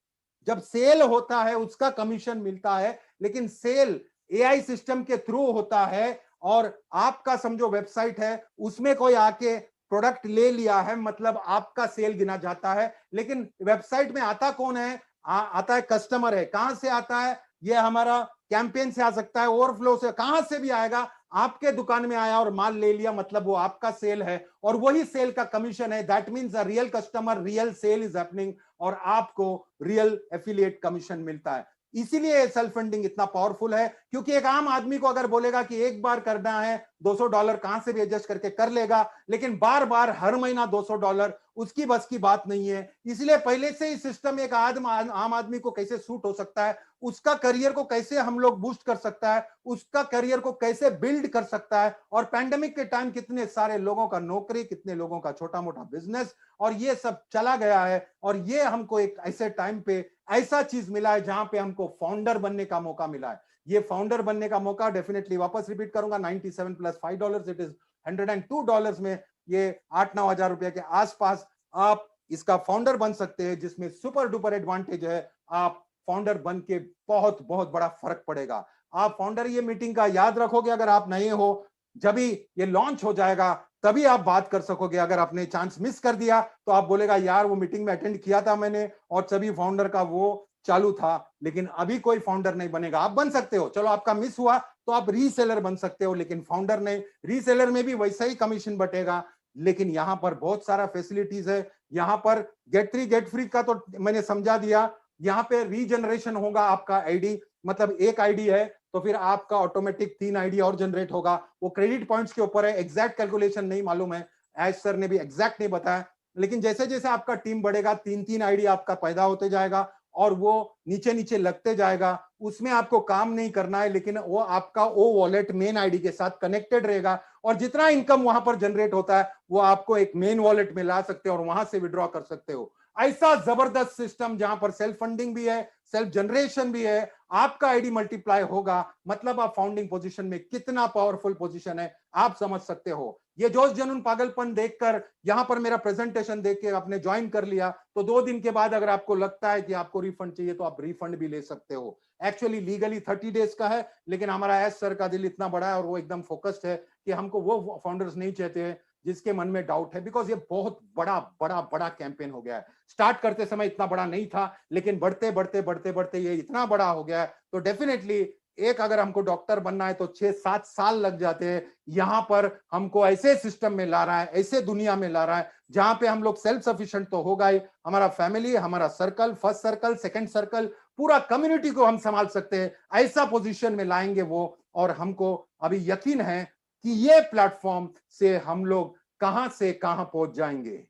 जब सेल होता है उसका कमीशन मिलता है, लेकिन सेल एआई सिस्टम के थ्रू होता है। और आपका समझो वेबसाइट है, उसमें कोई आके प्रोडक्ट ले लिया है, मतलब आपका सेल गिना जाता है। लेकिन वेबसाइट में आता कौन है? आता है कस्टमर है। कहां से आता है? ये हमारा कैंपेन से आ सकता है, ओवरफ्लो से, कहां से भी आएगा। आपके दुकान में आया और माल ले लिया, मतलब वो आपका सेल है और वही सेल का कमीशन है। That means a real customer, real sale is happening और आपको रियल एफिलिएट कमीशन मिलता है। इसीलिए सेल्फ फंडिंग इतना पावरफुल है, क्योंकि एक आम आदमी को अगर बोलेगा कि एक बार करना है, $200 कहां से भी एडजस्ट करके कर लेगा, लेकिन बार बार हर महीना $200 उसकी बस की बात नहीं है। इसलिए पहले से ही सिस्टम एक आम आदमी को कैसे सूट हो सकता है, उसका करियर को कैसे हम लोग बूस्ट कर सकता है, उसका करियर को कैसे बिल्ड कर सकता है। और पैंडेमिक के टाइम कितने सारे लोगों का नौकरी, कितने लोगों का छोटा मोटा बिजनेस, और ये सब चला गया है। और ये हमको एक ऐसे टाइम पे ऐसा चीज मिला है जहां पे हमको फाउंडर बनने का मौका मिला है। ये फाउंडर बनने का मौका, डेफिनेटली वापस रिपीट करूंगा, 97 प्लस $5 इट इज $102 में, ये 8-9 हजार रुपए के आसपास आप इसका फाउंडर बन सकते हैं, जिसमें सुपर डुपर एडवांटेज है। आप फाउंडर बन के बहुत बहुत बड़ा फर्क पड़ेगा। आप फाउंडर ये मीटिंग का याद रखोगे, अगर आप नए हो, जब भी ये लॉन्च हो जाएगा तभी आप बात कर सकोगे। अगर आपने चांस मिस कर दिया तो आप बोलेगा यार वो मीटिंग में अटेंड किया था मैंने और सभी फाउंडर का वो चालू था, लेकिन अभी कोई फाउंडर नहीं बनेगा। आप बन सकते हो, चलो आपका मिस हुआ तो आप रीसेलर बन सकते हो, लेकिन फाउंडर नहीं। रीसेलर में भी वैसा ही कमीशन बटेगा, लेकिन यहां पर बहुत सारा फैसिलिटीज है। यहां पर गेट फ्री का तो मैंने समझा दिया। यहाँ पे रीजनरेशन होगा आपका आईडी, मतलब एक आईडी है तो फिर आपका ऑटोमेटिक 3 आईडी और जनरेट होगा। वो क्रेडिट पॉइंट्स के ऊपर है, एग्जैक्ट कैलकुलेशन नहीं मालूम है, एज सर ने भी एग्जैक्ट नहीं बताया। लेकिन जैसे जैसे आपका टीम बढ़ेगा, 3-3 आईडी आपका पैदा होते जाएगा और वो नीचे नीचे लगते जाएगा। उसमें आपको काम नहीं करना है, लेकिन वो आपका वो वॉलेट मेन आईडी के साथ कनेक्टेड रहेगा और जितना इनकम वहां पर जनरेट होता है वो आपको एक मेन वॉलेट में ला सकते हो और वहां से विड्रॉ कर सकते हो। ऐसा जबरदस्त सिस्टम जहां पर सेल्फ फंडिंग भी है, सेल्फ जनरेशन भी है, आपका आईडी मल्टीप्लाई होगा, मतलब आप फाउंडिंग पोजीशन में, कितना पावरफुल पोजीशन है आप समझ सकते हो। ये जोश जनून पागलपन देखकर यहां पर मेरा प्रेजेंटेशन देख के आपने ज्वाइन कर लिया, तो 2 दिन के बाद अगर आपको लगता है कि आपको रिफंड चाहिए तो आप रिफंड भी ले सकते हो। एक्चुअली लीगली 30 डेज का है, लेकिन हमारा एस सर का दिल इतना बड़ा है और वो एकदम फोकस्ड है कि हमको वो फाउंडर्स नहीं चाहते हैं जिसके मन में डाउट है, बिकॉज ये बहुत बड़ा बड़ा बड़ा कैंपेन हो गया है। स्टार्ट करते समय इतना बड़ा नहीं था, लेकिन बढ़ते बढ़ते बढ़ते बढ़ते ये इतना बड़ा हो गया है। तो डेफिनेटली एक अगर हमको डॉक्टर बनना है तो 6-7 साल लग जाते हैं। यहां पर हमको ऐसे सिस्टम में ला रहा है, ऐसे दुनिया में ला रहा है जहां पे हम लोग सेल्फ सफिशिएंट तो होगा ही, हमारा फैमिली, हमारा circle, first circle, second circle, पूरा कम्युनिटी को हम संभाल सकते हैं। ऐसा पोजीशन में लाएंगे वो, और हमको अभी यकीन है कि ये प्लेटफॉर्म से हम लोग कहां से कहां पहुंच जाएंगे।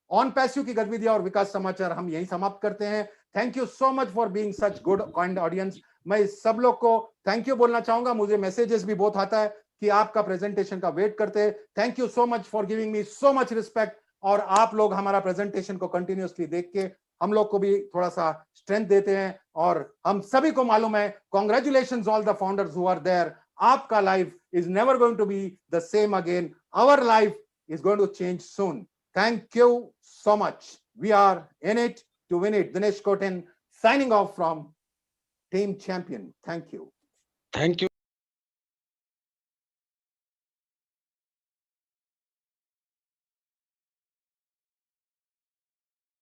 ऑन पैसिव की गतिविधियां और विकास समाचार हम यही समाप्त करते हैं। Thank you so much for being such good kind audience. मैं सब लोग को थैंक यू बोलना चाहूंगा। मुझे मैसेजेस भी बहुत आता है कि आपका प्रेजेंटेशन का वेट करते हैं। Thank you so much for giving me so much respect. और आप लोग हमारा प्रेजेंटेशन को कंटिन्यूअसली देख के हम लोग को भी थोड़ा सा स्ट्रेंथ देते हैं, और हम सभी को मालूम है, congratulations all the founders who are there. आपका life is never going to be the same again. Our life is going to change soon. Thank you so much. We are in it to win it. Dinesh Koten signing off from Team Champion. Thank you. Thank you.